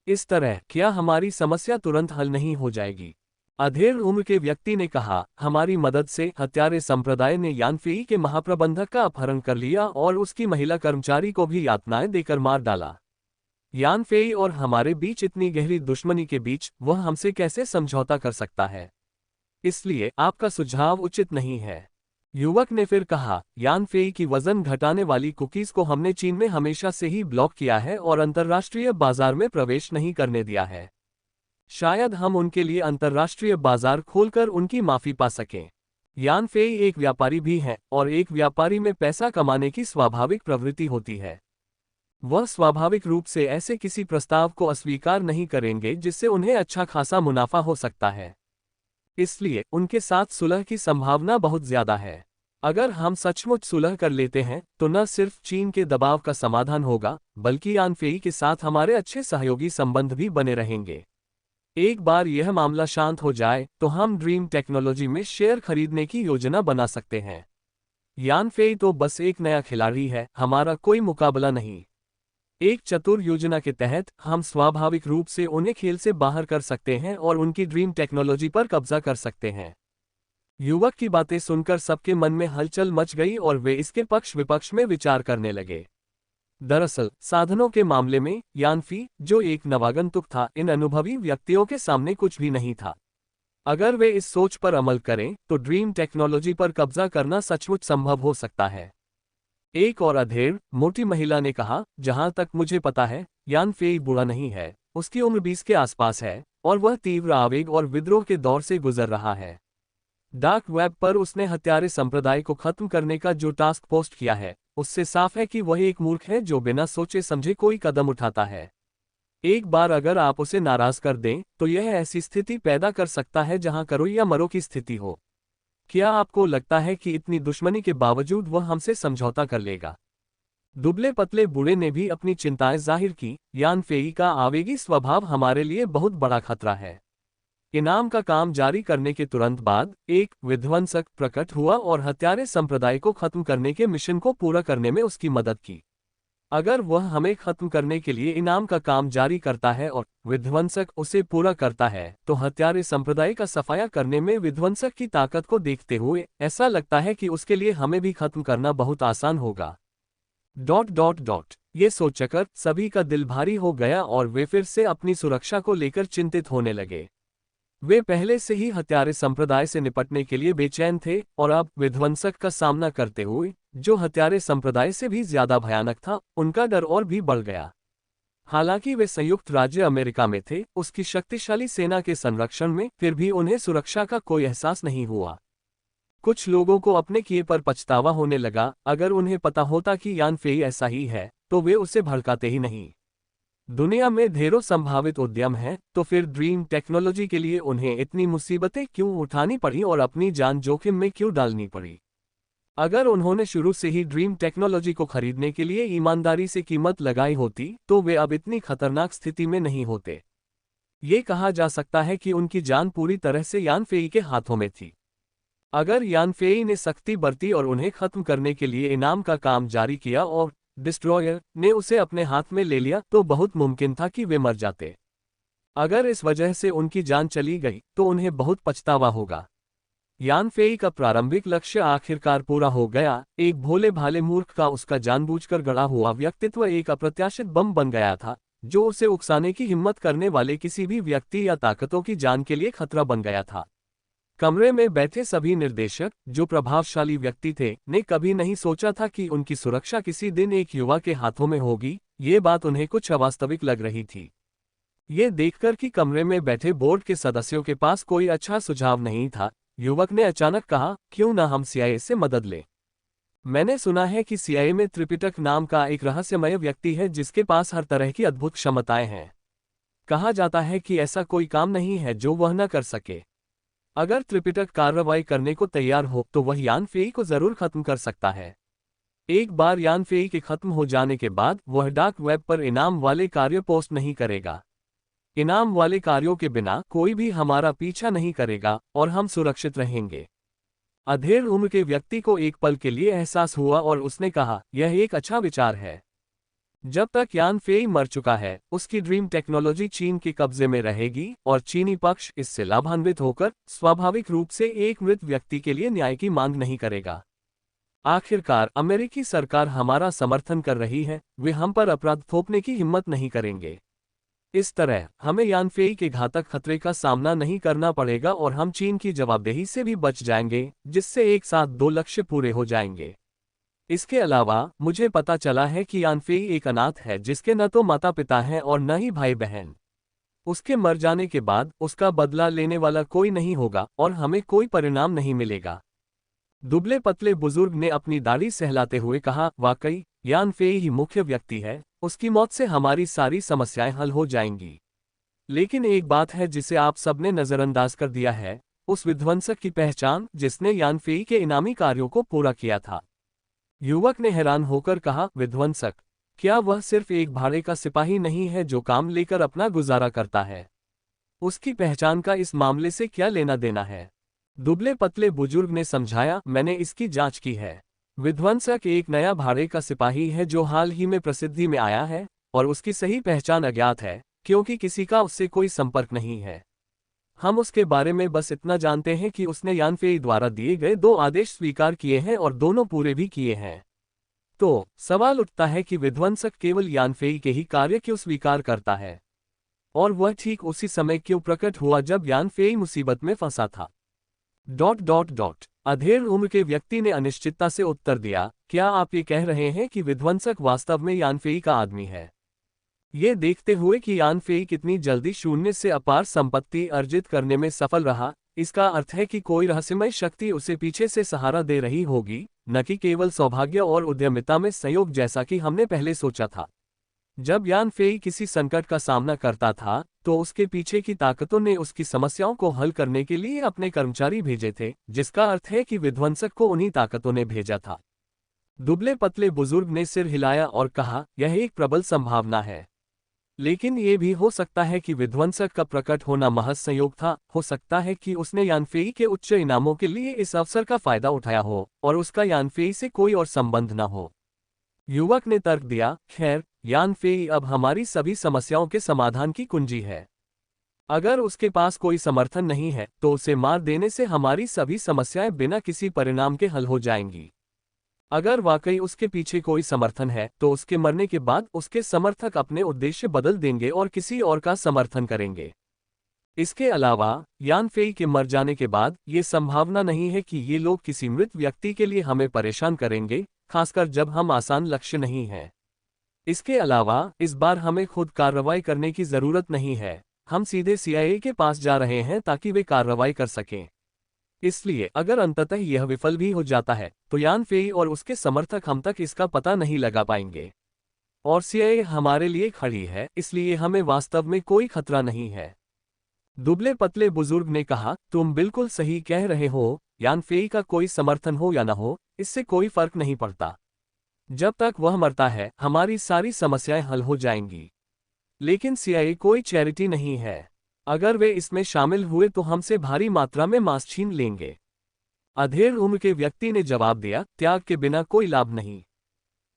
इस तरह क्या हमारी समस्या तुरंत हल नहीं हो जाएगी? अधेड़ उम्र के व्यक्ति ने कहा, हमारी मदद से हत्यारे संप्रदाय ने यान फेई के महाप्रबंधक का अपहरण कर लिया और उसकी महिला कर्मचारी को भी यातनाएं देकर मार डाला। यान फेई और हमारे बीच इतनी गहरी दुश्मनी के बीच वह हमसे कैसे समझौता कर सकता है? इसलिए आपका सुझाव उचित नहीं है। युवक ने फिर कहा, यान फेई की वजन घटाने वाली कुकीज को हमने चीन में हमेशा से ही ब्लॉक किया है और अंतर्राष्ट्रीय बाजार में प्रवेश नहीं करने दिया है। शायद हम उनके लिए अंतर्राष्ट्रीय बाजार खोलकर उनकी माफी पा सकें। यान फेई एक व्यापारी भी हैं और एक व्यापारी में पैसा कमाने की स्वाभाविक प्रवृत्ति होती है। वह स्वाभाविक रूप से ऐसे किसी प्रस्ताव को अस्वीकार नहीं करेंगे जिससे उन्हें अच्छा खासा मुनाफा हो सकता है। इसलिए उनके साथ सुलह की संभावना बहुत ज्यादा है। अगर हम सचमुच सुलह कर लेते हैं तो न सिर्फ चीन के दबाव का समाधान होगा, बल्कि यान फेई के साथ हमारे अच्छे सहयोगी संबंध भी बने रहेंगे। एक बार यह मामला शांत हो जाए तो हम ड्रीम टेक्नोलॉजी में शेयर खरीदने की योजना बना सकते हैं। यान फेई तो बस एक नया खिलाड़ी है, हमारा कोई मुकाबला नहीं। एक चतुर योजना के तहत हम स्वाभाविक रूप से उन्हें खेल से बाहर कर सकते हैं और उनकी ड्रीम टेक्नोलॉजी पर कब्जा कर सकते हैं। युवक की बातें सुनकर सबके मन में हलचल मच गई और वे इसके पक्ष विपक्ष में विचार करने लगे। दरअसल साधनों के मामले में यान फी, जो एक नवागंतुक था, इन अनुभवी व्यक्तियों के सामने कुछ भी नहीं था। अगर वे इस सोच पर अमल करें तो ड्रीम टेक्नोलॉजी पर कब्जा करना सचमुच संभव हो सकता है। एक और अधेड़ मोटी महिला ने कहा, जहां तक मुझे पता है, यान फेई बुरा नहीं है। उसकी उम्र 20 के आसपास है और वह तीव्र आवेग और विद्रोह के दौर से गुजर रहा है। डार्क वेब पर उसने हत्यारे संप्रदाय को खत्म करने का जो टास्क पोस्ट किया है, उससे साफ है कि वह एक मूर्ख है जो बिना सोचे समझे कोई कदम उठाता है। एक बार अगर आप उसे नाराज कर दें तो यह ऐसी स्थिति पैदा कर सकता है जहां करो या मरो की स्थिति हो। क्या आपको लगता है कि इतनी दुश्मनी के बावजूद वह हमसे समझौता कर लेगा? दुबले पतले बूढ़े ने भी अपनी चिंताएं जाहिर की। यान फेई का आवेगी स्वभाव हमारे लिए बहुत बड़ा खतरा है। इनाम का काम जारी करने के तुरंत बाद एक विध्वंसक प्रकट हुआ और हत्यारे संप्रदाय को खत्म करने के मिशन को पूरा करने में उसकी मदद की। अगर वह हमें खत्म करने के लिए इनाम का काम जारी करता है और विध्वंसक उसे पूरा करता है, तो हत्यारे संप्रदाय का सफाया करने में विध्वंसक की ताकत को देखते हुए ऐसा लगता है कि उसके लिए हमें भी खत्म करना बहुत आसान होगा। ... ये सोचकर सभी का दिल भारी हो गया और वे फिर से अपनी सुरक्षा को लेकर चिंतित होने लगे। वे पहले से ही हत्यारे संप्रदाय से निपटने के लिए बेचैन थे और अब विध्वंसक का सामना करते हुए, जो हत्यारे संप्रदाय से भी ज्यादा भयानक था, उनका डर और भी बढ़ गया। हालांकि वे संयुक्त राज्य अमेरिका में थे, उसकी शक्तिशाली सेना के संरक्षण में, फिर भी उन्हें सुरक्षा का कोई एहसास नहीं हुआ। कुछ लोगों को अपने किए पर पछतावा होने लगा। अगर उन्हें पता होता कि यान फेई ऐसा ही है, तो वे उसे भड़काते ही नहीं। दुनिया में ढेरों संभावित उद्यम हैं, तो फिर ड्रीम टेक्नोलॉजी के लिए उन्हें इतनी मुसीबतें क्यों उठानी पड़ी और अपनी जान जोखिम में क्यों डालनी पड़ी? अगर उन्होंने शुरू से ही ड्रीम टेक्नोलॉजी को खरीदने के लिए ईमानदारी से कीमत लगाई होती, तो वे अब इतनी खतरनाक स्थिति में नहीं होते। ये कहा जा सकता है कि उनकी जान पूरी तरह से यान फेई के हाथों में थी। अगर यान फेई ने सख्ती बरती और उन्हें खत्म करने के लिए इनाम का काम जारी किया और डिस्ट्रॉयर ने उसे अपने हाथ में ले लिया, तो बहुत मुमकिन था कि वे मर जाते। अगर इस वजह से उनकी जान चली गई तो उन्हें बहुत पछतावा होगा। यान फेई का प्रारंभिक लक्ष्य आखिरकार पूरा हो गया। एक भोले भाले मूर्ख का उसका जानबूझकर गढ़ा हुआ व्यक्तित्व एक अप्रत्याशित बम बन गया था, जो उसे उकसाने की हिम्मत करने वाले किसी भी व्यक्ति या ताकतों की जान के लिए खतरा बन गया था। कमरे में बैठे सभी निर्देशक, जो प्रभावशाली व्यक्ति थे, ने कभी नहीं सोचा था कि उनकी सुरक्षा किसी दिन एक युवा के हाथों में होगी। ये बात उन्हें कुछ अवास्तविक लग रही थी। ये देखकर कि कमरे में बैठे बोर्ड के सदस्यों के पास कोई अच्छा सुझाव नहीं था, युवक ने अचानक कहा, क्यों ना हम सीआईए से मदद लें। मैंने सुना है कि सीआईए में त्रिपिटक नाम का एक रहस्यमय व्यक्ति है जिसके पास हर तरह की अद्भुत क्षमताएं हैं। कहा जाता है कि ऐसा कोई काम नहीं है जो वह न कर सके। अगर त्रिपिटक कार्रवाई करने को तैयार हो तो वह यान फेई को जरूर खत्म कर सकता है। एक बार यान फेई के खत्म हो जाने के बाद वह डार्क वेब पर इनाम वाले कार्य पोस्ट नहीं करेगा। इनाम वाले कार्यों के बिना कोई भी हमारा पीछा नहीं करेगा और हम सुरक्षित रहेंगे। अधेड़ उम्र के व्यक्ति को एक पल के लिए एहसास हुआ और उसने कहा, यह एक अच्छा विचार है। जब तक यान फेई मर चुका है, उसकी ड्रीम टेक्नोलॉजी चीन के कब्जे में रहेगी और चीनी पक्ष इससे लाभान्वित होकर स्वाभाविक रूप से एक मृत व्यक्ति के लिए न्याय की मांग नहीं करेगा। आखिरकार अमेरिकी सरकार हमारा समर्थन कर रही है, वे हम पर अपराध थोपने की हिम्मत नहीं करेंगे। इस तरह हमें यान फेई के घातक खतरे का सामना नहीं करना पड़ेगा और हम चीन की जवाबदेही से भी बच जाएंगे, जिससे एक साथ दो लक्ष्य पूरे हो जाएंगे। इसके अलावा मुझे पता चला है कि यान फेई एक अनाथ है जिसके न तो माता पिता हैं और न ही भाई बहन। उसके मर जाने के बाद उसका बदला लेने वाला कोई नहीं होगा और हमें कोई परिणाम नहीं मिलेगा। दुबले पतले बुजुर्ग ने अपनी दाढ़ी सहलाते हुए कहा, वाकई यान फेई ही मुख्य व्यक्ति है, उसकी मौत से हमारी सारी समस्याएं हल हो जाएंगी। लेकिन एक बात है जिसे आप सबने नजरअंदाज कर दिया है, उस विध्वंसक की पहचान जिसने यान फेई के इनामी कार्यों को पूरा किया था। युवक ने हैरान होकर कहा, विध्वंसक? क्या वह सिर्फ एक भाड़े का सिपाही नहीं है जो काम लेकर अपना गुजारा करता है? उसकी पहचान का इस मामले से क्या लेना देना है? दुबले पतले बुजुर्ग ने समझाया, मैंने इसकी जांच की है। विध्वंसक एक नया भाड़े का सिपाही है जो हाल ही में प्रसिद्धि में आया है और उसकी सही पहचान अज्ञात है क्योंकि किसी का उससे कोई संपर्क नहीं है। हम उसके बारे में बस इतना जानते हैं कि उसने यान फेई द्वारा दिए गए 2 आदेश स्वीकार किए हैं और दोनों पूरे भी किए हैं। तो सवाल उठता है कि विध्वंसक केवल यान फेई के ही कार्य क्यों स्वीकार करता है और वह ठीक उसी समय क्यों प्रकट हुआ जब यान फेई मुसीबत में फंसा था। ... अधेड़ उम्र के व्यक्ति ने अनिश्चितता से उत्तर दिया, क्या आप ये कह रहे हैं कि विध्वंसक वास्तव में यान फेई का आदमी है? ये देखते हुए कि यान फेई कितनी जल्दी शून्य से अपार संपत्ति अर्जित करने में सफल रहा, इसका अर्थ है कि कोई रहस्यमय शक्ति उसे पीछे से सहारा दे रही होगी, न कि केवल सौभाग्य और उद्यमिता में संयोग जैसा कि हमने पहले सोचा था। जब यान फेई किसी संकट का सामना करता था तो उसके पीछे की ताकतों ने उसकी समस्याओं को हल करने के लिए अपने कर्मचारी भेजे थे, जिसका अर्थ है कि विध्वंसक को उन्हीं ताकतों ने भेजा था। दुबले पतले बुजुर्ग ने सिर हिलाया और कहा, यह एक प्रबल संभावना है, लेकिन ये भी हो सकता है कि विध्वंसक का प्रकट होना महज संयोग था। हो सकता है कि उसने यान फेई के उच्च इनामों के लिए इस अवसर का फायदा उठाया हो और उसका यान फेई से कोई और संबंध न हो। युवक ने तर्क दिया, खैर, यान फेई अब हमारी सभी समस्याओं के समाधान की कुंजी है। अगर उसके पास कोई समर्थन नहीं है तो उसे मार देने से हमारी सभी समस्याएं बिना किसी परिणाम के हल हो जाएंगी। अगर वाकई उसके पीछे कोई समर्थन है तो उसके मरने के बाद उसके समर्थक अपने उद्देश्य बदल देंगे और किसी और का समर्थन करेंगे। इसके अलावा यान फेई के मर जाने के बाद ये संभावना नहीं है कि ये लोग किसी मृत व्यक्ति के लिए हमें परेशान करेंगे, खासकर जब हम आसान लक्ष्य नहीं हैं। इसके अलावा इस बार हमें खुद कार्रवाई करने की जरूरत नहीं है, हम सीधे सीआईए के पास जा रहे हैं ताकि वे कार्रवाई कर सकें। इसलिए अगर अंततः यह विफल भी हो जाता है तो यान फेई और उसके समर्थक हम तक इसका पता नहीं लगा पाएंगे और सीआईए हमारे लिए खड़ी है, इसलिए हमें वास्तव में कोई खतरा नहीं है। दुबले पतले बुजुर्ग ने कहा, तुम बिल्कुल सही कह रहे हो, यान फेई का कोई समर्थन हो या न हो, इससे कोई फर्क नहीं पड़ता। जब तक वह मरता है हमारी सारी समस्याएं हल हो जाएंगी। लेकिन सीआईए कोई चैरिटी नहीं है, अगर वे इसमें शामिल हुए तो हमसे भारी मात्रा में मांस छीन लेंगे। अधेड़ उम्र के व्यक्ति ने जवाब दिया, त्याग के बिना कोई लाभ नहीं,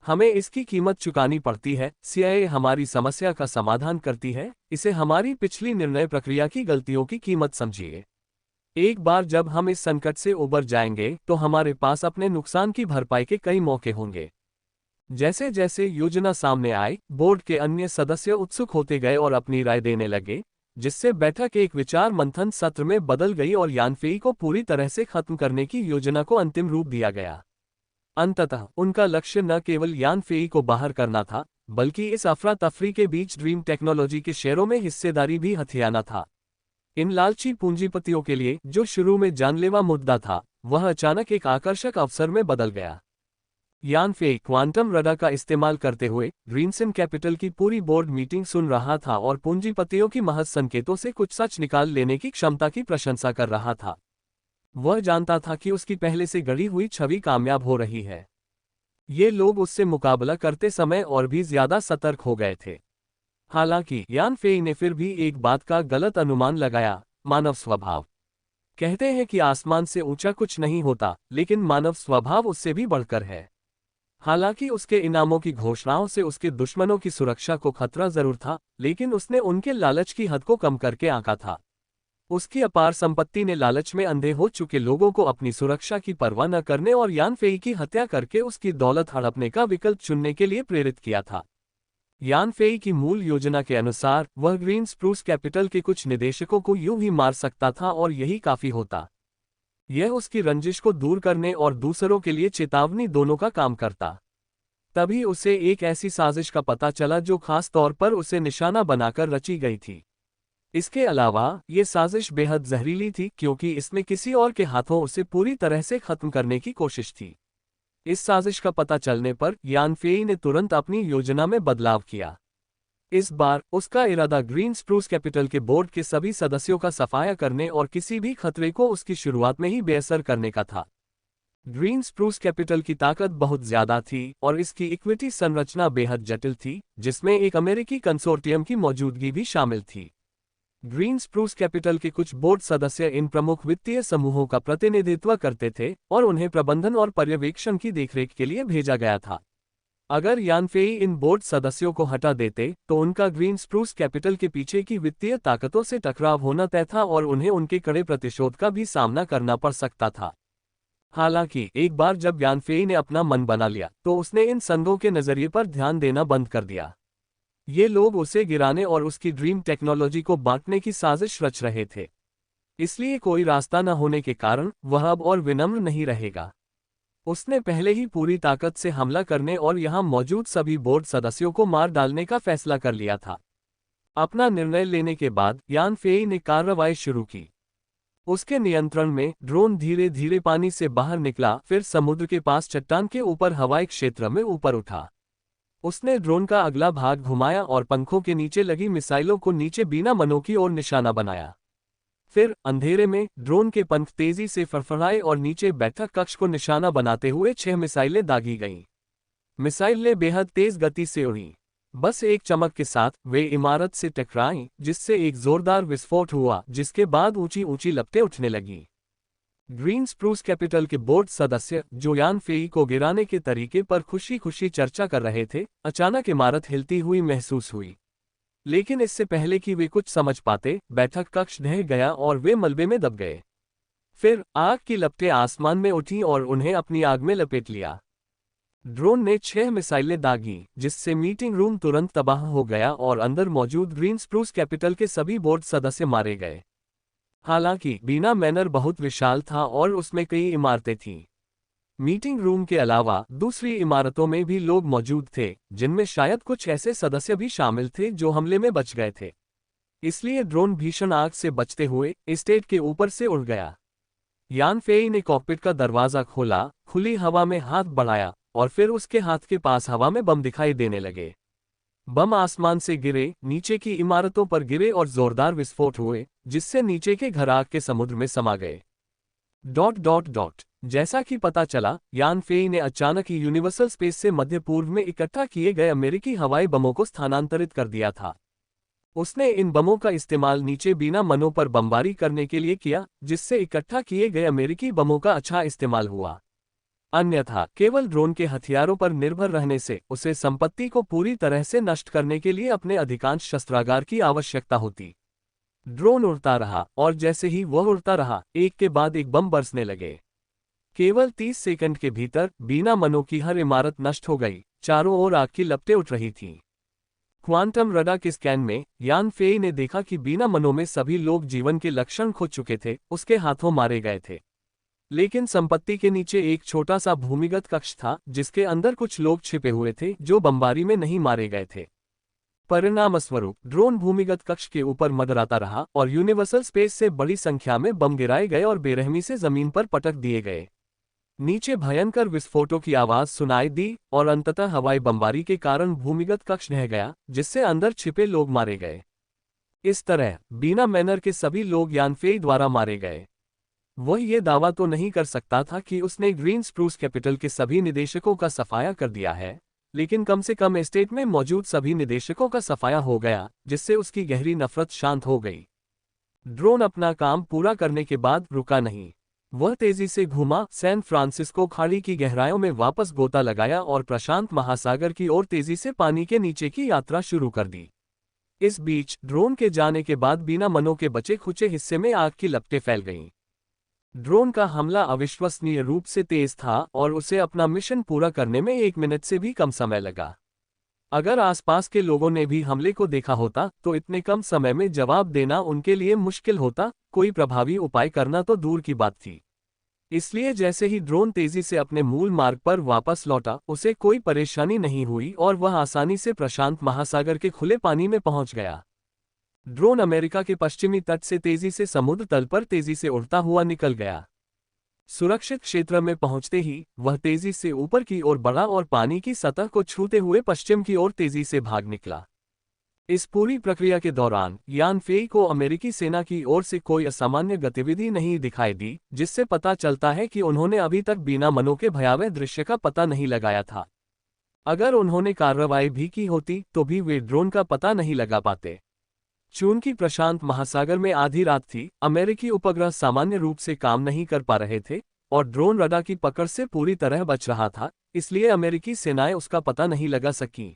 हमें इसकी कीमत चुकानी पड़ती है। सीआईए हमारी समस्या का समाधान करती है, इसे हमारी पिछली निर्णय प्रक्रिया की गलतियों की कीमत समझिए। एक बार जब हम इस संकट से उबर जाएंगे तो हमारे पास अपने नुकसान की भरपाई के कई मौके होंगे। जैसे जैसे योजना सामने आई, बोर्ड के अन्य सदस्य उत्सुक होते गए और अपनी राय देने लगे, जिससे बैठक एक विचार मंथन सत्र में बदल गई और यान फेई को पूरी तरह से खत्म करने की योजना को अंतिम रूप दिया गया। अंततः उनका लक्ष्य न केवल यान फेई को बाहर करना था, बल्कि इस अफरा तफरी के बीच ड्रीम टेक्नोलॉजी के शेयरों में हिस्सेदारी भी हथियाना था। इन लालची पूंजीपतियों के लिए जो शुरू में जानलेवा मुद्दा था, वह अचानक एक आकर्षक अवसर में बदल गया। यान फेई क्वांटम रडार का इस्तेमाल करते हुए ग्रीनसन कैपिटल की पूरी बोर्ड मीटिंग सुन रहा था और पूंजीपतियों की महज संकेतों से कुछ सच निकाल लेने की क्षमता की प्रशंसा कर रहा था। वह जानता था कि उसकी पहले से गढ़ी हुई छवि कामयाब हो रही है। ये लोग उससे मुकाबला करते समय और भी ज्यादा सतर्क हो गए थे। हालांकि यान फेई ने फिर भी एक बात का गलत अनुमान लगाया, मानव स्वभाव। कहते हैं कि आसमान से ऊंचा कुछ नहीं होता, लेकिन मानव स्वभाव उससे भी बढ़कर है। हालांकि उसके इनामों की घोषणाओं से उसके दुश्मनों की सुरक्षा को खतरा जरूर था, लेकिन उसने उनके लालच की हद को कम करके आंका था। उसकी अपार संपत्ति ने लालच में अंधे हो चुके लोगों को अपनी सुरक्षा की परवाह न करने और यान फेई की हत्या करके उसकी दौलत हड़पने का विकल्प चुनने के लिए प्रेरित किया था। यान फेई की मूल योजना के अनुसार वह ग्रीन स्प्रूस कैपिटल के कुछ निदेशकों को यूं ही मार सकता था और यही काफी होता। यह उसकी रंजिश को दूर करने और दूसरों के लिए चेतावनी दोनों का काम करता। तभी उसे एक ऐसी साजिश का पता चला जो खास तौर पर उसे निशाना बनाकर रची गई थी। इसके अलावा ये साजिश बेहद जहरीली थी क्योंकि इसमें किसी और के हाथों उसे पूरी तरह से खत्म करने की कोशिश थी। इस साजिश का पता चलने पर यान फेई ने तुरंत अपनी योजना में बदलाव किया। इस बार उसका इरादा ग्रीन स्प्रूस कैपिटल के बोर्ड के सभी सदस्यों का सफाया करने और किसी भी खतरे को उसकी शुरुआत में ही बेअसर करने का था। ग्रीन स्प्रूस कैपिटल की ताकत बहुत ज्यादा थी और इसकी इक्विटी संरचना बेहद जटिल थी, जिसमें एक अमेरिकी कंसोर्टियम की मौजूदगी भी शामिल थी। ग्रीन स्प्रूस कैपिटल के कुछ बोर्ड सदस्य इन प्रमुख वित्तीय समूहों का प्रतिनिधित्व करते थे और उन्हें प्रबंधन और पर्यवेक्षण की देखरेख के लिए भेजा गया था। अगर यान फेई इन बोर्ड सदस्यों को हटा देते तो उनका ग्रीन स्प्रूस कैपिटल के पीछे की वित्तीय ताकतों से टकराव होना तय था और उन्हें उनके कड़े प्रतिशोध का भी सामना करना पड़ सकता था। हालांकि एक बार जब यान फेई ने अपना मन बना लिया तो उसने इन संघों के नजरिए पर ध्यान देना बंद कर दिया। ये लोग उसे गिराने और उसकी ड्रीम टेक्नोलॉजी को बांटने की साजिश रच रहे थे। इसलिए कोई रास्ता न होने के कारण वह अब और विनम्र नहीं रहेगा। उसने पहले ही पूरी ताकत से हमला करने और यहां मौजूद सभी बोर्ड सदस्यों को मार डालने का फैसला कर लिया था। अपना निर्णय लेने के बाद यान फेई ने कार्रवाई शुरू की। उसके नियंत्रण में ड्रोन धीरे धीरे पानी से बाहर निकला, फिर समुद्र के पास चट्टान के ऊपर हवाई क्षेत्र में ऊपर उठा। उसने ड्रोन का अगला भाग घुमाया और पंखों के नीचे लगी मिसाइलों को नीचे बिना मनों की ओर निशाना बनाया। फिर अंधेरे में ड्रोन के पंख तेजी से फड़फड़ाए और नीचे बैठक कक्ष को निशाना बनाते हुए 6 मिसाइलें दागी गईं। मिसाइलें बेहद तेज गति से उड़ी। बस एक चमक के साथ वे इमारत से टकराईं, जिससे एक जोरदार विस्फोट हुआ, जिसके बाद ऊंची ऊंची लपटें उठने लगीं। ग्रीन स्प्रूस कैपिटल के बोर्ड सदस्य जो यान फेई को गिराने के तरीके पर खुशी खुशी चर्चा कर रहे थे, अचानक इमारत हिलती हुई महसूस हुई। लेकिन इससे पहले कि वे कुछ समझ पाते, बैठक कक्ष ढह गया और वे मलबे में दब गए। फिर आग की लपटें आसमान में उठीं और उन्हें अपनी आग में लपेट लिया। ड्रोन ने 6 मिसाइलें दागी, जिससे मीटिंग रूम तुरंत तबाह हो गया और अंदर मौजूद ग्रीन स्प्रूस कैपिटल के सभी बोर्ड सदस्य मारे गए। हालांकि बीना मैनर बहुत विशाल था और उसमें कई इमारतें थीं। मीटिंग रूम के अलावा दूसरी इमारतों में भी लोग मौजूद थे, जिनमें शायद कुछ ऐसे सदस्य भी शामिल थे जो हमले में बच गए थे। इसलिए ड्रोन भीषण आग से बचते हुए एस्टेट के ऊपर से उड़ गया। यान फेई ने कॉकपिट का दरवाजा खोला, खुली हवा में हाथ बढ़ाया और फिर उसके हाथ के पास हवा में बम दिखाई देने लगे। बम आसमान से गिरे, नीचे की इमारतों पर गिरे और जोरदार विस्फोट हुए, जिससे नीचे के घर आग के समुद्र में समा गए। ... जैसा कि पता चला, यान फेई ने अचानक ही यूनिवर्सल स्पेस से मध्य पूर्व में इकट्ठा किए गए अमेरिकी हवाई बमों को स्थानांतरित कर दिया था। उसने इन बमों का इस्तेमाल नीचे बिना मनों पर बमबारी करने के लिए किया, जिससे इकट्ठा किए गए अमेरिकी बमों का अच्छा इस्तेमाल हुआ। अन्यथा केवल ड्रोन के हथियारों पर निर्भर रहने से उसे संपत्ति को पूरी तरह से नष्ट करने के लिए अपने अधिकांश शस्त्रागार की आवश्यकता होती। ड्रोन उड़ता रहा और जैसे ही वह उड़ता रहा, एक के बाद एक बम बरसने लगे। केवल 30 सेकंड के भीतर बिना मनों की हर इमारत नष्ट हो गई। चारों ओर आग की लपटें उठ रही थीं। क्वांटम रडार के स्कैन में यान फेई ने देखा कि बिना मनों में सभी लोग जीवन के लक्षण खो चुके थे, उसके हाथों मारे गए थे। लेकिन संपत्ति के नीचे एक छोटा सा भूमिगत कक्ष था, जिसके अंदर कुछ लोग छिपे हुए थे जो बमबारी में नहीं मारे गए थे। परिणामस्वरूप ड्रोन भूमिगत कक्ष के ऊपर मंडराता रहा और यूनिवर्सल स्पेस से बड़ी संख्या में बम गिराए गए और बेरहमी से जमीन पर पटक दिए गए। नीचे भयंकर विस्फोटों की आवाज सुनाई दी और अंततः हवाई बमबारी के कारण भूमिगत कक्ष ढह गया, जिससे अंदर छिपे लोग मारे गए। इस तरह बीना मैनर के सभी लोग यान फेई द्वारा मारे गए। वह ये दावा तो नहीं कर सकता था कि उसने ग्रीन स्प्रूस कैपिटल के सभी निदेशकों का सफाया कर दिया है, लेकिन कम से कम एस्टेट में मौजूद सभी निदेशकों का सफाया हो गया, जिससे उसकी गहरी नफरत शांत हो गई। ड्रोन अपना काम पूरा करने के बाद रुका नहीं। वह तेजी से घूमा, सैन फ्रांसिस्को खाड़ी की गहराइयों में वापस गोता लगाया और प्रशांत महासागर की ओर तेजी से पानी के नीचे की यात्रा शुरू कर दी। इस बीच ड्रोन के जाने के बाद बीना मनो के बचे खुचे हिस्से में आग की लपटें फैल गईं। ड्रोन का हमला अविश्वसनीय रूप से तेज था और उसे अपना मिशन पूरा करने में 1 मिनट से भी कम समय लगा। अगर आसपास के लोगों ने भी हमले को देखा होता तो इतने कम समय में जवाब देना उनके लिए मुश्किल होता, कोई प्रभावी उपाय करना तो दूर की बात थी। इसलिए जैसे ही ड्रोन तेजी से अपने मूल मार्ग पर वापस लौटा, उसे कोई परेशानी नहीं हुई और वह आसानी से प्रशांत महासागर के खुले पानी में पहुंच गया। ड्रोन अमेरिका के पश्चिमी तट से तेजी से समुद्र तल पर तेजी से उड़ता हुआ निकल गया। सुरक्षित क्षेत्र में पहुंचते ही वह तेजी से ऊपर की ओर बढ़ा और पानी की सतह को छूते हुए पश्चिम की ओर तेजी से भाग निकला। इस पूरी प्रक्रिया के दौरान यान फेई को अमेरिकी सेना की ओर से कोई असामान्य गतिविधि नहीं दिखाई दी, जिससे पता चलता है कि उन्होंने अभी तक बीना मनो के भयावह दृश्य का पता नहीं लगाया था। अगर उन्होंने कार्रवाई भी की होती तो भी वे ड्रोन का पता नहीं लगा पाते। चूंकि प्रशांत महासागर में आधी रात थी, अमेरिकी उपग्रह सामान्य रूप से काम नहीं कर पा रहे थे और ड्रोन रडार की पकड़ से पूरी तरह बच रहा था, इसलिए अमेरिकी सेनाएं उसका पता नहीं लगा सकीं।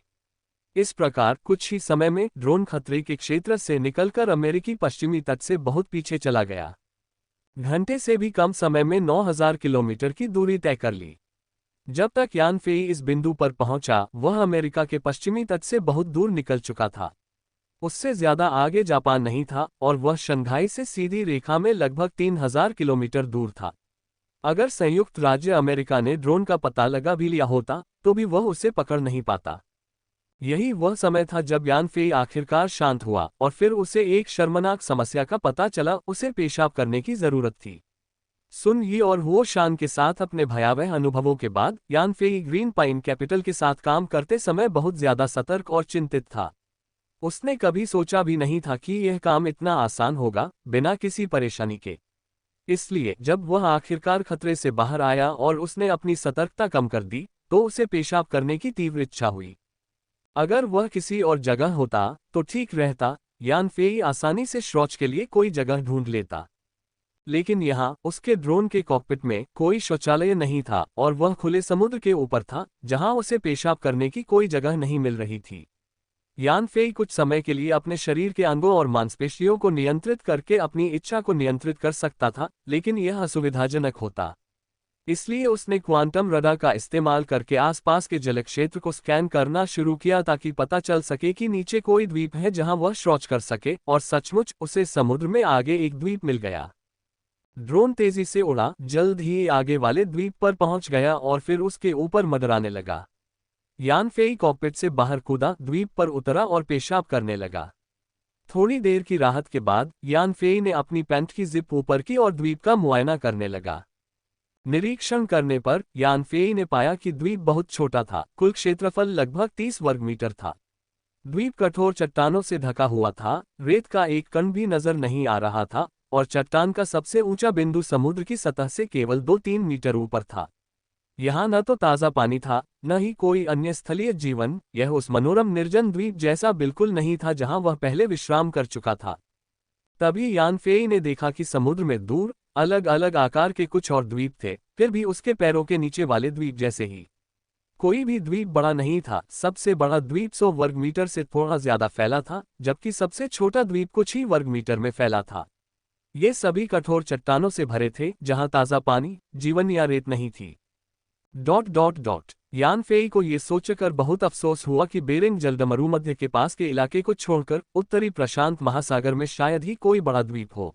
इस प्रकार कुछ ही समय में ड्रोन खतरे के क्षेत्र से निकलकर अमेरिकी पश्चिमी तट से बहुत पीछे चला गया। घंटे से भी कम समय में 9000 किलोमीटर की दूरी तय कर ली। जब तक यान फेई इस बिंदु पर पहुंचा, वह अमेरिका के पश्चिमी तट से बहुत दूर निकल चुका था। उससे ज्यादा आगे जापान नहीं था और वह शंघाई से सीधी रेखा में लगभग 3000 किलोमीटर दूर था। अगर संयुक्त राज्य अमेरिका ने ड्रोन का पता लगा भी लिया होता तो भी वह उसे पकड़ नहीं पाता। यही वह समय था जब यान फेई आखिरकार शांत हुआ और फिर उसे एक शर्मनाक समस्या का पता चला, उसे पेशाब करने की जरूरत थी। सुन यी और वो शान के साथ अपने भयावह अनुभवों के बाद यान फेई ग्रीन पाइन कैपिटल के साथ काम करते समय बहुत ज्यादा सतर्क और चिंतित था। उसने कभी सोचा भी नहीं था कि यह काम इतना आसान होगा, बिना किसी परेशानी के। इसलिए जब वह आखिरकार खतरे से बाहर आया और उसने अपनी सतर्कता कम कर दी, तो उसे पेशाब करने की तीव्र इच्छा हुई। अगर वह किसी और जगह होता तो ठीक रहता, यान फेई आसानी से शौच के लिए कोई जगह ढूंढ लेता। लेकिन यहाँ उसके ड्रोन के कॉकपिट में कोई शौचालय नहीं था और वह खुले समुद्र के ऊपर था, जहां उसे पेशाब करने की कोई जगह नहीं मिल रही थी। यान फेई कुछ समय के लिए अपने शरीर के अंगों और मांसपेशियों को नियंत्रित करके अपनी इच्छा को नियंत्रित कर सकता था, लेकिन यह असुविधाजनक होता। इसलिए उसने क्वांटम रडार का इस्तेमाल करके आसपास के जलक्षेत्र को स्कैन करना शुरू किया ताकि पता चल सके कि नीचे कोई द्वीप है जहां वह शौच कर सके, और सचमुच उसे समुद्र में आगे एक द्वीप मिल गया। ड्रोन तेजी से उड़ा, जल्द ही आगे वाले द्वीप पर पहुंच गया और फिर उसके ऊपर मंडराने लगा। यान फेई कॉकपिट से बाहर कूदा, द्वीप पर उतरा और पेशाब करने लगा। थोड़ी देर की राहत के बाद यान फेई ने अपनी पैंट की जिप ऊपर की और द्वीप का मुआयना करने लगा। निरीक्षण करने पर यान फेई ने पाया कि द्वीप बहुत छोटा था, कुल क्षेत्रफल लगभग 30 वर्ग मीटर था। द्वीप कठोर चट्टानों से ढका हुआ था, रेत का एक कण भी नजर नहीं आ रहा था और चट्टान का सबसे ऊंचा बिंदु समुद्र की सतह से केवल 2-3 मीटर ऊपर था। यहाँ न तो ताज़ा पानी था, न ही कोई अन्य स्थलीय जीवन। यह उस मनोरम निर्जन द्वीप जैसा बिल्कुल नहीं था जहां वह पहले विश्राम कर चुका था। तभी यान फेई ने देखा कि समुद्र में दूर अलग अलग आकार के कुछ और द्वीप थे, फिर भी उसके पैरों के नीचे वाले द्वीप जैसे ही। कोई भी द्वीप बड़ा नहीं था। सबसे बड़ा द्वीप 100 वर्ग मीटर से थोड़ा ज्यादा फैला था, जबकि सबसे छोटा द्वीप कुछ ही वर्ग मीटर में फैला था। ये सभी कठोर चट्टानों से भरे थे, जहां ताज़ा पानी, जीवन या रेत नहीं थी। ... यान फेई को ये सोचकर बहुत अफसोस हुआ कि बेरिंग जलमरुमध्य के पास के इलाके को छोड़कर उत्तरी प्रशांत महासागर में शायद ही कोई बड़ा द्वीप हो।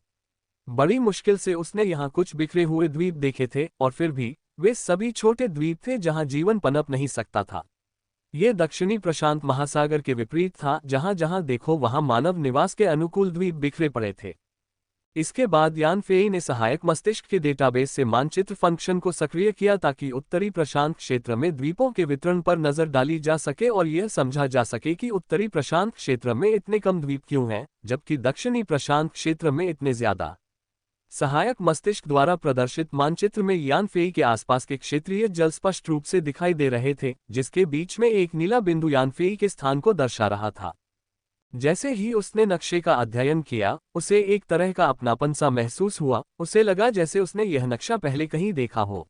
बड़ी मुश्किल से उसने यहाँ कुछ बिखरे हुए द्वीप देखे थे और फिर भी वे सभी छोटे द्वीप थे जहाँ जीवन पनप नहीं सकता था। ये दक्षिणी प्रशांत महासागर के विपरीत था, जहां जहां देखो वहां मानव निवास के अनुकूल द्वीप बिखरे पड़े थे। इसके बाद यान फेई ने सहायक मस्तिष्क के डेटाबेस से मानचित्र फंक्शन को सक्रिय किया ताकि उत्तरी प्रशांत क्षेत्र में द्वीपों के वितरण पर नजर डाली जा सके और यह समझा जा सके कि उत्तरी प्रशांत क्षेत्र में इतने कम द्वीप क्यों हैं, जबकि दक्षिणी प्रशांत क्षेत्र में इतने ज्यादा। सहायक मस्तिष्क द्वारा प्रदर्शित मानचित्र में यान फेई के आसपास के क्षेत्रीय जल स्पष्ट रूप से दिखाई दे रहे थे, जिसके बीच में एक नीला बिंदु यान फेई के स्थान को दर्शा रहा था। जैसे ही उसने नक्शे का अध्ययन किया, उसे एक तरह का अपनापन सा महसूस हुआ। उसे लगा जैसे उसने यह नक्शा पहले कहीं देखा हो।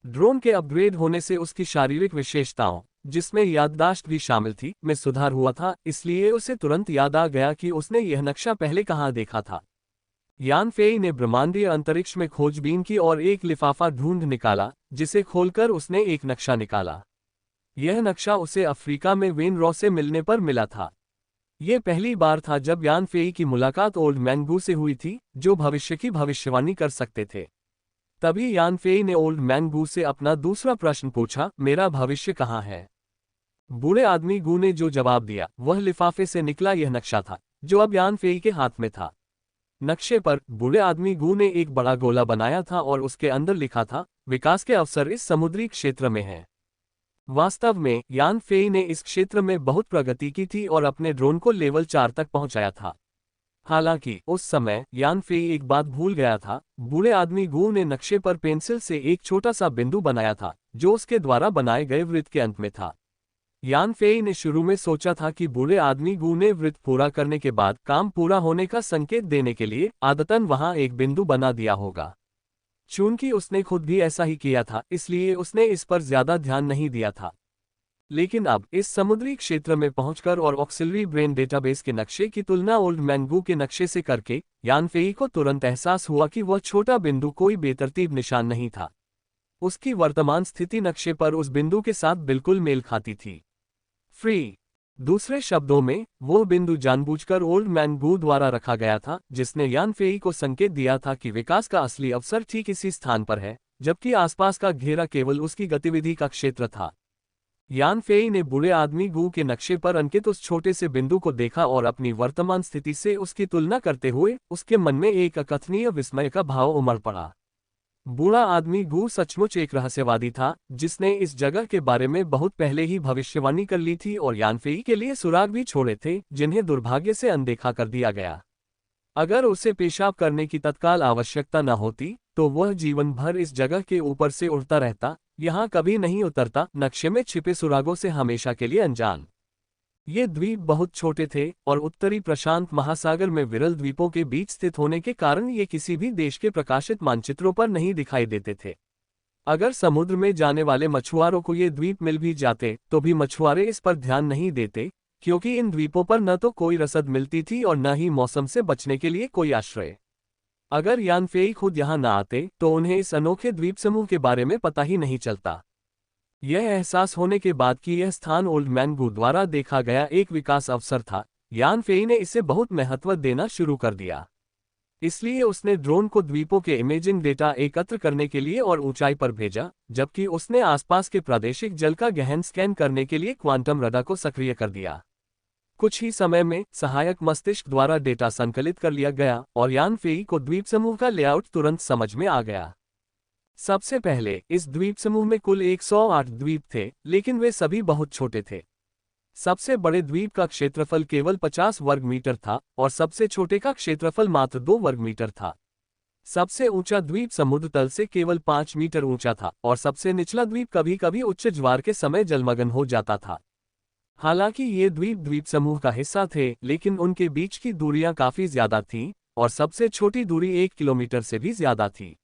ड्रोन के अपग्रेड होने से उसकी शारीरिक विशेषताओं, जिसमें याददाश्त भी शामिल थी, में सुधार हुआ था, इसलिए उसे तुरंत याद आ गया कि उसने यह नक्शा पहले कहाँ देखा था। यान फेई ने ब्रह्मांडीय अंतरिक्ष में खोजबीन की और एक लिफाफा ढूंढ निकाला, जिसे खोलकर उसने एक नक्शा निकाला। यह नक्शा उसे अफ्रीका में वेन रॉ से मिलने पर मिला था। यह पहली बार था जब यान फेई की मुलाकात ओल्ड मैन गू से हुई थी, जो भविष्य की भविष्यवाणी कर सकते थे। तभी यान फेई ने ओल्ड मैन गू से अपना दूसरा प्रश्न पूछा, मेरा भविष्य कहाँ है? बूढ़े आदमी गू ने जो जवाब दिया वह लिफाफे से निकला यह नक्शा था, जो अब यान फेई के हाथ में था। नक्शे पर बूढ़े आदमी गू ने एक बड़ा गोला बनाया था और उसके अंदर लिखा था, विकास के अवसर इस समुद्री क्षेत्र में हैं। वास्तव में यान फेई ने इस क्षेत्र में बहुत प्रगति की थी और अपने ड्रोन को लेवल 4 तक पहुंचाया था। हालांकि उस समय यान फेई एक बात भूल गया था। बूढ़े आदमी गू ने नक्शे पर पेंसिल से एक छोटा सा बिंदु बनाया था, जो उसके द्वारा बनाए गए वृत्त के अंत में था। यान फेई ने शुरू में सोचा था कि बूढ़े आदमी गू ने वृत्त पूरा करने के बाद काम पूरा होने का संकेत देने के लिए आदतन वहां एक बिंदु बना दिया होगा। चूंकि उसने खुद भी ऐसा ही किया था, इसलिए उसने इस पर ज्यादा ध्यान नहीं दिया था। लेकिन अब इस समुद्री क्षेत्र में पहुंचकर और ऑक्सिलरी ब्रेन डेटाबेस के नक्शे की तुलना ओल्ड मैन गू के नक्शे से करके यान फेई को तुरंत एहसास हुआ कि वह छोटा बिंदु कोई बेतरतीब निशान नहीं था। उसकी वर्तमान स्थिति नक्शे पर उस बिंदु के साथ बिल्कुल मेल खाती थी। फ्री। दूसरे शब्दों में, वो बिंदु जानबूझकर ओल्ड मैन गू द्वारा रखा गया था, जिसने यान फेई को संकेत दिया था कि विकास का असली अवसर ठीक इसी स्थान पर है, जबकि आसपास का घेरा केवल उसकी गतिविधि का क्षेत्र था। यान फेई ने बूढ़े आदमी गू के नक्शे पर अंकित उस छोटे से बिंदु को देखा और अपनी वर्तमान स्थिति से उसकी तुलना करते हुए उसके मन में एक अकथनीय विस्मय का भाव उमड़ पड़ा। बूढ़ा आदमी गू सचमुच एक रहस्यवादी था, जिसने इस जगह के बारे में बहुत पहले ही भविष्यवाणी कर ली थी और यान फेई के लिए सुराग भी छोड़े थे, जिन्हें दुर्भाग्य से अनदेखा कर दिया गया। अगर उसे पेशाब करने की तत्काल आवश्यकता न होती, तो वह जीवन भर इस जगह के ऊपर से उड़ता रहता, यहाँ कभी नहीं उतरता, नक्शे में छिपे सुरागों से हमेशा के लिए अनजान। ये द्वीप बहुत छोटे थे और उत्तरी प्रशांत महासागर में विरल द्वीपों के बीच स्थित होने के कारण ये किसी भी देश के प्रकाशित मानचित्रों पर नहीं दिखाई देते थे। अगर समुद्र में जाने वाले मछुआरों को ये द्वीप मिल भी जाते तो भी मछुआरे इस पर ध्यान नहीं देते, क्योंकि इन द्वीपों पर न तो कोई रसद मिलती थी और न ही मौसम से बचने के लिए कोई आश्रय। अगर यान फेई खुद यहाँ न आते तो उन्हें इस अनोखे द्वीप समूह के बारे में पता ही नहीं चलता। यह एहसास होने के बाद कि यह स्थान ओल्ड मैन गू द्वारा देखा गया एक विकास अवसर था, यान फेई ने इसे बहुत महत्व देना शुरू कर दिया। इसलिए उसने ड्रोन को द्वीपों के इमेजिंग डेटा एकत्र करने के लिए और ऊंचाई पर भेजा, जबकि उसने आसपास के प्रादेशिक जल का गहन स्कैन करने के लिए क्वांटम रडार को सक्रिय कर दिया। कुछ ही समय में सहायक मस्तिष्क द्वारा डेटा संकलित कर लिया गया और यान फेई को द्वीप समूह का लेआउट तुरंत समझ में आ गया। सबसे पहले इस द्वीप समूह में कुल 108 द्वीप थे, लेकिन वे सभी बहुत छोटे थे। सबसे बड़े द्वीप का क्षेत्रफल केवल 50 वर्ग मीटर था और सबसे छोटे का क्षेत्रफल मात्र 2 वर्ग मीटर था। सबसे ऊंचा द्वीप समुद्र तल से केवल 5 मीटर ऊंचा था और सबसे निचला द्वीप कभी कभी उच्च ज्वार के समय जलमग्न हो जाता था। हालांकि ये द्वीप समूह का हिस्सा थे, लेकिन उनके बीच की दूरियां काफी ज्यादा थीं और सबसे छोटी दूरी 1 किलोमीटर से भी ज्यादा थी।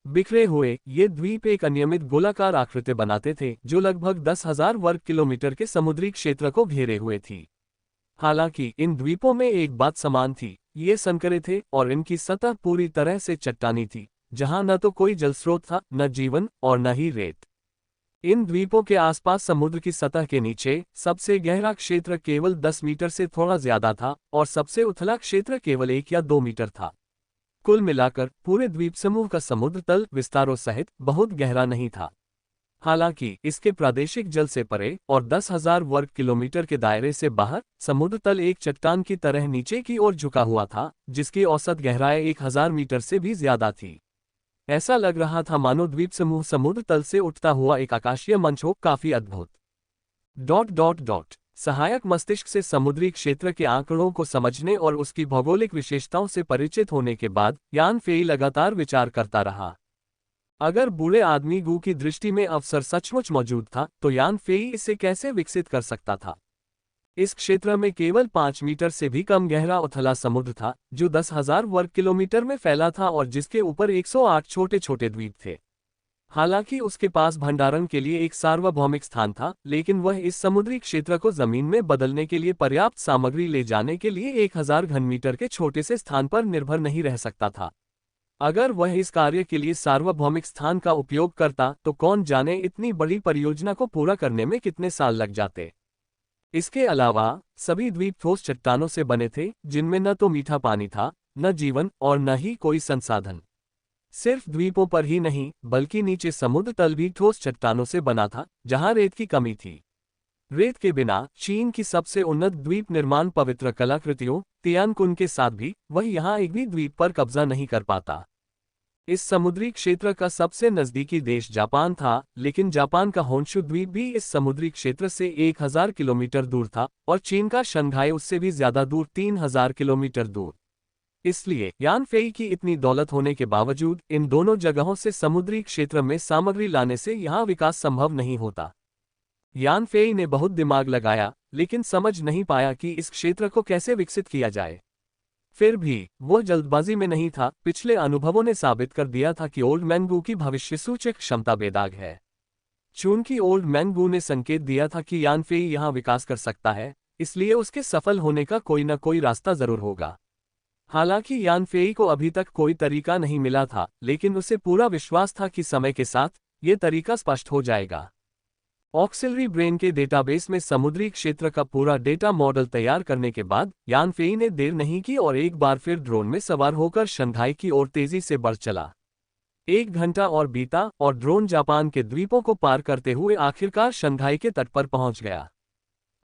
बिखरे हुए ये द्वीप एक अनियमित गोलाकार आकृति बनाते थे, जो लगभग 10,000 वर्ग किलोमीटर के समुद्री क्षेत्र को घेरे हुए थी। हालांकि इन द्वीपों में एक बात समान थी, ये संकरे थे और इनकी सतह पूरी तरह से चट्टानी थी, जहां न तो कोई जल स्रोत था, न जीवन और न ही रेत। इन द्वीपों के आसपास समुद्र की सतह के नीचे सबसे गहरा क्षेत्र केवल 10 मीटर से थोड़ा ज्यादा था और सबसे उथला क्षेत्र केवल 1 या 2 मीटर था। कुल मिलाकर पूरे द्वीप समूह का समुद्र तल विस्तारों सहित बहुत गहरा नहीं था। हालांकि इसके प्रादेशिक जल से परे और 10,000 वर्ग किलोमीटर के दायरे से बाहर समुद्र तल एक चट्टान की तरह नीचे की ओर झुका हुआ था, जिसकी औसत गहराई 1,000 मीटर से भी ज्यादा थी। ऐसा लग रहा था मानो द्वीप समूह समुद्र तल से उठता हुआ एक आकाशीय मंच हो, काफी अद्भुत। सहायक मस्तिष्क से समुद्री क्षेत्र के आंकड़ों को समझने और उसकी भौगोलिक विशेषताओं से परिचित होने के बाद यान फेई लगातार विचार करता रहा। अगर बूढ़े आदमी गू की दृष्टि में अवसर सचमुच मौजूद था, तो यान फेई इसे कैसे विकसित कर सकता था। इस क्षेत्र में केवल 5 मीटर से भी कम गहरा उथला समुद्र था, जो 10,000 वर्ग किलोमीटर में फैला था और जिसके ऊपर 108 छोटे छोटे द्वीप थे। हालांकि उसके पास भंडारण के लिए एक सार्वभौमिक स्थान था, लेकिन वह इस समुद्री क्षेत्र को जमीन में बदलने के लिए पर्याप्त सामग्री ले जाने के लिए 1000 घनमीटर के छोटे से स्थान पर निर्भर नहीं रह सकता था। अगर वह इस कार्य के लिए सार्वभौमिक स्थान का उपयोग करता, तो कौन जाने इतनी बड़ी परियोजना को पूरा करने में कितने साल लग जाते। इसके अलावा सभी द्वीप ठोस चट्टानों से बने थे, जिनमें न तो मीठा पानी था, न जीवन और न ही कोई संसाधन। सिर्फ द्वीपों पर ही नहीं, बल्कि नीचे समुद्र तल भी ठोस चट्टानों से बना था, जहां रेत की कमी थी। रेत के बिना चीन की सबसे उन्नत द्वीप निर्माण पवित्र कलाकृतियों तियानकुन के साथ भी वह यहाँ एक भी द्वीप पर कब्जा नहीं कर पाता। इस समुद्री क्षेत्र का सबसे नजदीकी देश जापान था, लेकिन जापान का होन्शु द्वीप भी इस समुद्री क्षेत्र से 1000 किलोमीटर दूर था और चीन का शंघाई उससे भी ज्यादा दूर 3000 किलोमीटर दूर। इसलिए यान फेई की इतनी दौलत होने के बावजूद इन दोनों जगहों से समुद्री क्षेत्र में सामग्री लाने से यहाँ विकास संभव नहीं होता। यान फेई ने बहुत दिमाग लगाया, लेकिन समझ नहीं पाया कि इस क्षेत्र को कैसे विकसित किया जाए। फिर भी वह जल्दबाजी में नहीं था। पिछले अनुभवों ने साबित कर दिया था कि ओल्ड मैन गू की भविष्यसूचक क्षमता बेदाग है। चूंकि ओल्ड मैन गू ने संकेत दिया था कि यान फेई यहाँ विकास कर सकता है, इसलिए उसके सफल होने का कोई न कोई रास्ता जरूर होगा। हालांकि यान फेई को अभी तक कोई तरीका नहीं मिला था, लेकिन उसे पूरा विश्वास था कि समय के साथ ये तरीका स्पष्ट हो जाएगा। ऑक्सिलरी ब्रेन के डेटाबेस में समुद्री क्षेत्र का पूरा डेटा मॉडल तैयार करने के बाद यान फेई ने देर नहीं की और एक बार फिर ड्रोन में सवार होकर शंघाई की ओर तेजी से बढ़ चला। 1 घंटा और बीता और ड्रोन जापान के द्वीपों को पार करते हुए आखिरकार शंघाई के तट पर पहुंच गया।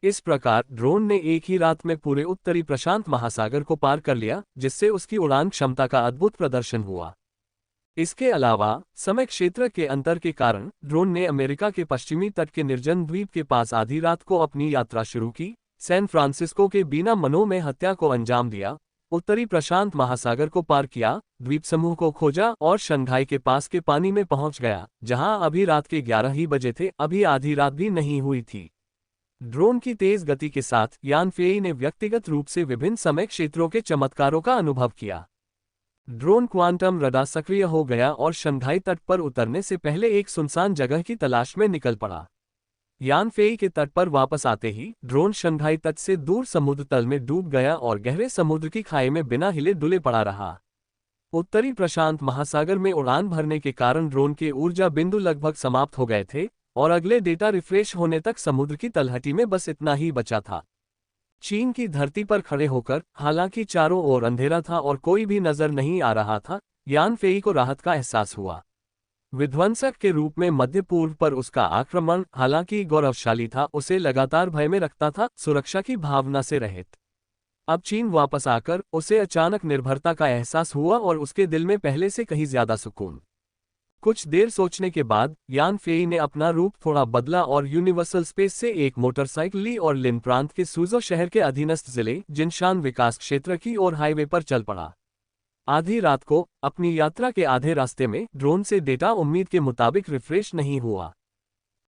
इस प्रकार ड्रोन ने एक ही रात में पूरे उत्तरी प्रशांत महासागर को पार कर लिया, जिससे उसकी उड़ान क्षमता का अद्भुत प्रदर्शन हुआ। इसके अलावा समय क्षेत्र के अंतर के कारण ड्रोन ने अमेरिका के पश्चिमी तट के निर्जन द्वीप के पास आधी रात को अपनी यात्रा शुरू की, सैन फ्रांसिस्को के बीना मनोमय हत्या को अंजाम दिया, उत्तरी प्रशांत महासागर को पार किया, द्वीप समूह को खोजा और शंघाई के पास के पानी में पहुंच गया, जहां अभी रात के 11 ही बजे थे, अभी आधी रात भी नहीं हुई थी। ड्रोन की तेज गति के साथ यान फेई ने व्यक्तिगत रूप से विभिन्न समय क्षेत्रों के चमत्कारों का अनुभव किया। ड्रोन क्वांटम रडार सक्रिय हो गया और शंघाई तट पर उतरने से पहले एक सुनसान जगह की तलाश में निकल पड़ा। यान फेई के तट पर वापस आते ही ड्रोन शंघाई तट से दूर समुद्र तल में डूब गया और गहरे समुद्र की खाई में बिना हिले डुले पड़ा रहा। उत्तरी प्रशांत महासागर में उड़ान भरने के कारण ड्रोन के ऊर्जा बिंदु लगभग समाप्त हो गए थे और अगले डेटा रिफ्रेश होने तक समुद्र की तलहटी में बस इतना ही बचा था। चीन की धरती पर खड़े होकर, हालांकि चारों ओर अंधेरा था और कोई भी नजर नहीं आ रहा था, यान फेई को राहत का एहसास हुआ। विध्वंसक के रूप में मध्य पूर्व पर उसका आक्रमण, हालांकि गौरवशाली था, उसे लगातार भय में रखता था, सुरक्षा की भावना से रहित। अब चीन वापस आकर उसे अचानक निर्भरता का एहसास हुआ और उसके दिल में पहले से कहीं ज्यादा सुकून। कुछ देर सोचने के बाद यान फेई ने अपना रूप थोड़ा बदला और यूनिवर्सल स्पेस से एक मोटरसाइकिल ली और लिन प्रांत के सूजो शहर के अधीनस्थ जिले जिनशान विकास क्षेत्र की ओर हाईवे पर चल पड़ा। आधी रात को अपनी यात्रा के आधे रास्ते में ड्रोन से डेटा उम्मीद के मुताबिक रिफ्रेश नहीं हुआ।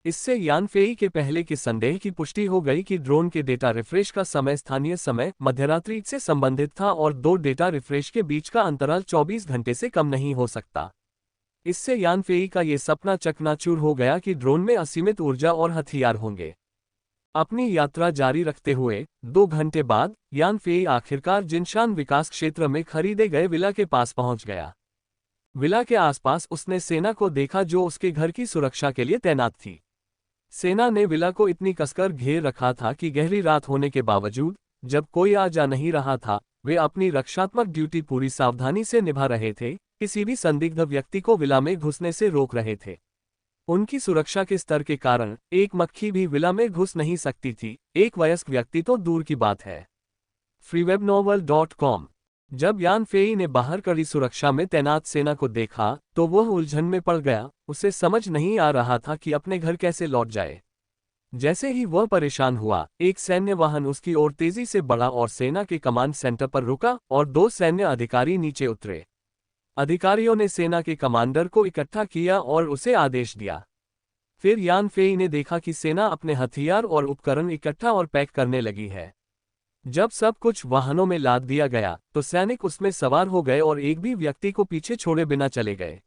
इससे यान फेई के पहले के संदेह की पुष्टि हो गई कि ड्रोन के डेटा रिफ्रेश का समय स्थानीय समय मध्यरात्रि से संबंधित था और 2 डेटा रिफ्रेश के बीच का अंतराल 24 घंटे से कम नहीं हो सकता। इससे यान फेई का ये सपना चकनाचूर हो गया कि ड्रोन में असीमित ऊर्जा और हथियार होंगे। अपनी यात्रा जारी रखते हुए 2 घंटे बाद यान फेई आखिरकार जिनशान विकास क्षेत्र में खरीदे गए विला के पास पहुंच गया। विला के आसपास उसने सेना को देखा जो उसके घर की सुरक्षा के लिए तैनात थी। सेना ने विला को इतनी कसकर घेर रखा था कि गहरी रात होने के बावजूद जब कोई आ जा नहीं रहा था, वे अपनी रक्षात्मक ड्यूटी पूरी सावधानी से निभा रहे थे, किसी भी संदिग्ध व्यक्ति को विला में घुसने से रोक रहे थे। उनकी सुरक्षा के स्तर के कारण एक मक्खी भी विला में घुस नहीं सकती थी, एक वयस्क व्यक्ति तो दूर की बात है। freewebnovel.com। जब यान फेई ने बाहर कड़ी सुरक्षा में तैनात सेना को देखा तो वह उलझन में पड़ गया। उसे समझ नहीं आ रहा था कि अपने घर कैसे लौट जाए। जैसे ही वह परेशान हुआ, एक सैन्य वाहन उसकी ओर तेजी से बढ़ा और सेना के कमांड सेंटर पर रुका और 2 सैन्य अधिकारी नीचे उतरे। अधिकारियों ने सेना के कमांडर को इकट्ठा किया और उसे आदेश दिया। फिर यान फेई ने देखा कि सेना अपने हथियार और उपकरण इकट्ठा और पैक करने लगी है। जब सब कुछ वाहनों में लाद दिया गया तो सैनिक उसमें सवार हो गए और एक भी व्यक्ति को पीछे छोड़े बिना चले गए।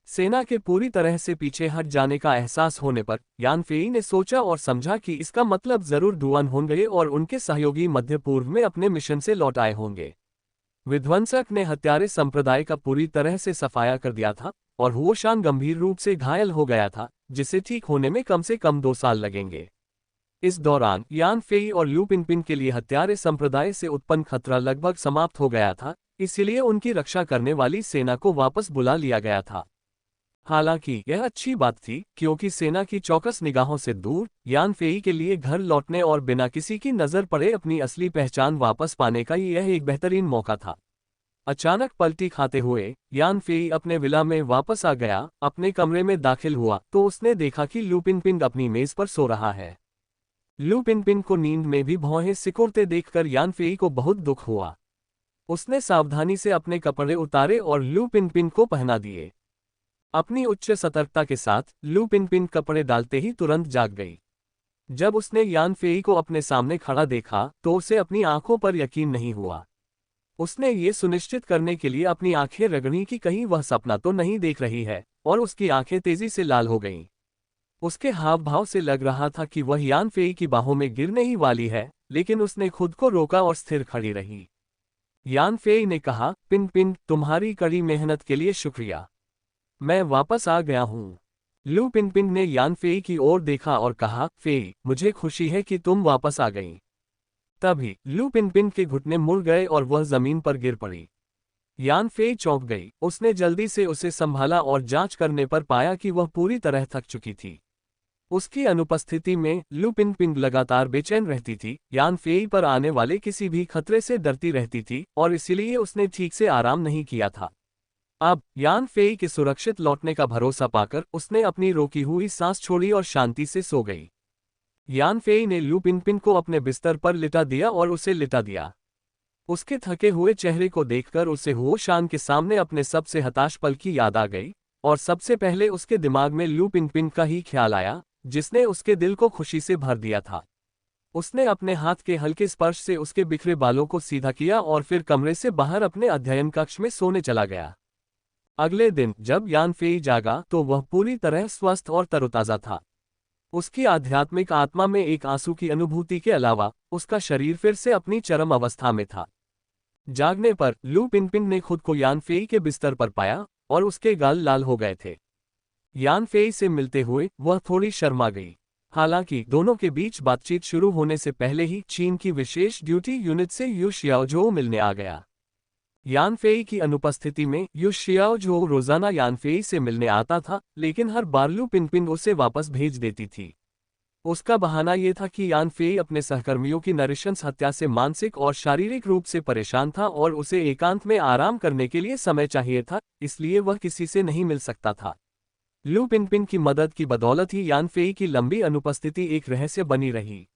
सेना के पूरी तरह से पीछे हट जाने का एहसास होने पर यान फेई ने सोचा और समझा कि इसका मतलब जरूर डुआन होंगे और उनके सहयोगी मध्य पूर्व में अपने मिशन से लौट आए होंगे। विध्वंसक ने हत्यारे संप्रदाय का पूरी तरह से सफाया कर दिया था और हुओ शान गंभीर रूप से घायल हो गया था, जिसे ठीक होने में कम से कम 2 साल लगेंगे। इस दौरान यान फेई और लू पिनपिन के लिए हत्यारे संप्रदाय से उत्पन्न खतरा लगभग समाप्त हो गया था, इसलिए उनकी रक्षा करने वाली सेना को वापस बुला लिया गया था। हालांकि यह अच्छी बात थी, क्योंकि सेना की चौकस निगाहों से दूर यान फेई के लिए घर लौटने और बिना किसी की नजर पड़े अपनी असली पहचान वापस पाने का यह एक बेहतरीन मौका था। अचानक पलटी खाते हुए यान फेई अपने विला में वापस आ गया। अपने कमरे में दाखिल हुआ तो उसने देखा कि लू पिनपिन अपनी मेज पर सो रहा है। लू पिनपिन को नींद में भी भौहें सिकुड़ते देखकर यान फेई को बहुत दुख हुआ। उसने सावधानी से अपने कपड़े उतारे और लू पिनपिन को पहना दिए। अपनी उच्च सतर्कता के साथ लू पिनपिन कपड़े डालते ही तुरंत जाग गई। जब उसने यान फेई को अपने सामने खड़ा देखा तो उसे अपनी आंखों पर यकीन नहीं हुआ। उसने ये सुनिश्चित करने के लिए अपनी आंखें रगड़ी कि कहीं वह सपना तो नहीं देख रही है, और उसकी आंखें तेजी से लाल हो गईं। उसके हाव भाव से लग रहा था कि वह यान फेई की बाहों में गिरने ही वाली है, लेकिन उसने खुद को रोका और स्थिर खड़ी रही। यान फेई ने कहा, पिन, तुम्हारी कड़ी मेहनत के लिए शुक्रिया। मैं वापस आ गया हूँ। लू पिन ने यान फेई की ओर देखा और कहा, फेई, मुझे खुशी है कि तुम वापस आ गई। तभी लू पिन के घुटने मुड़ गए और वह जमीन पर गिर पड़ी। यान फेई चौंक गई। उसने जल्दी से उसे संभाला और जांच करने पर पाया कि वह पूरी तरह थक चुकी थी। उसकी अनुपस्थिति में लू पिन लगातार बेचैन रहती थी, यान फेई पर आने वाले किसी भी खतरे से डरती रहती थी और इसीलिए उसने ठीक से आराम नहीं किया था। अब यान फेई के सुरक्षित लौटने का भरोसा पाकर उसने अपनी रोकी हुई सांस छोड़ी और शांति से सो गई। यान फेई ने लू पिन को अपने बिस्तर पर लिटा दिया और उसे लिटा दिया। उसके थके हुए चेहरे को देखकर उसे हुओ शान के सामने अपने सबसे हताश पल की याद आ गई, और सबसे पहले उसके दिमाग में लू पिन का ही ख्याल आया, जिसने उसके दिल को खुशी से भर दिया था। उसने अपने हाथ के हल्के स्पर्श से उसके बिखरे बालों को सीधा किया और फिर कमरे से बाहर अपने अध्ययन कक्ष में सोने चला गया। अगले दिन जब यान फेई जागा तो वह पूरी तरह स्वस्थ और तरोताजा था। उसकी आध्यात्मिक आत्मा में एक आंसू की अनुभूति के अलावा उसका शरीर फिर से अपनी चरम अवस्था में था। जागने पर लू पिन ने खुद को यान फेई के बिस्तर पर पाया और उसके गाल लाल हो गए थे। यान फेई से मिलते हुए वह थोड़ी शर्मा गई। हालांकि दोनों के बीच बातचीत शुरू होने से पहले ही चीन की विशेष ड्यूटी यूनिट से यू शियाओजो मिलने आ गया। यान फेई की अनुपस्थिति में यू शियाओजो रोजाना यान फेई से मिलने आता था, लेकिन हर बार लू पिन उसे वापस भेज देती थी। उसका बहाना यह था कि यान फेई अपने सहकर्मियों की नृशंस हत्या से मानसिक और शारीरिक रूप से परेशान था और उसे एकांत में आराम करने के लिए समय चाहिए था, इसलिए वह किसी से नहीं मिल सकता था। लू पिन की मदद की बदौलत ही यान फेई की लंबी अनुपस्थिति एक रहस्य बनी रही।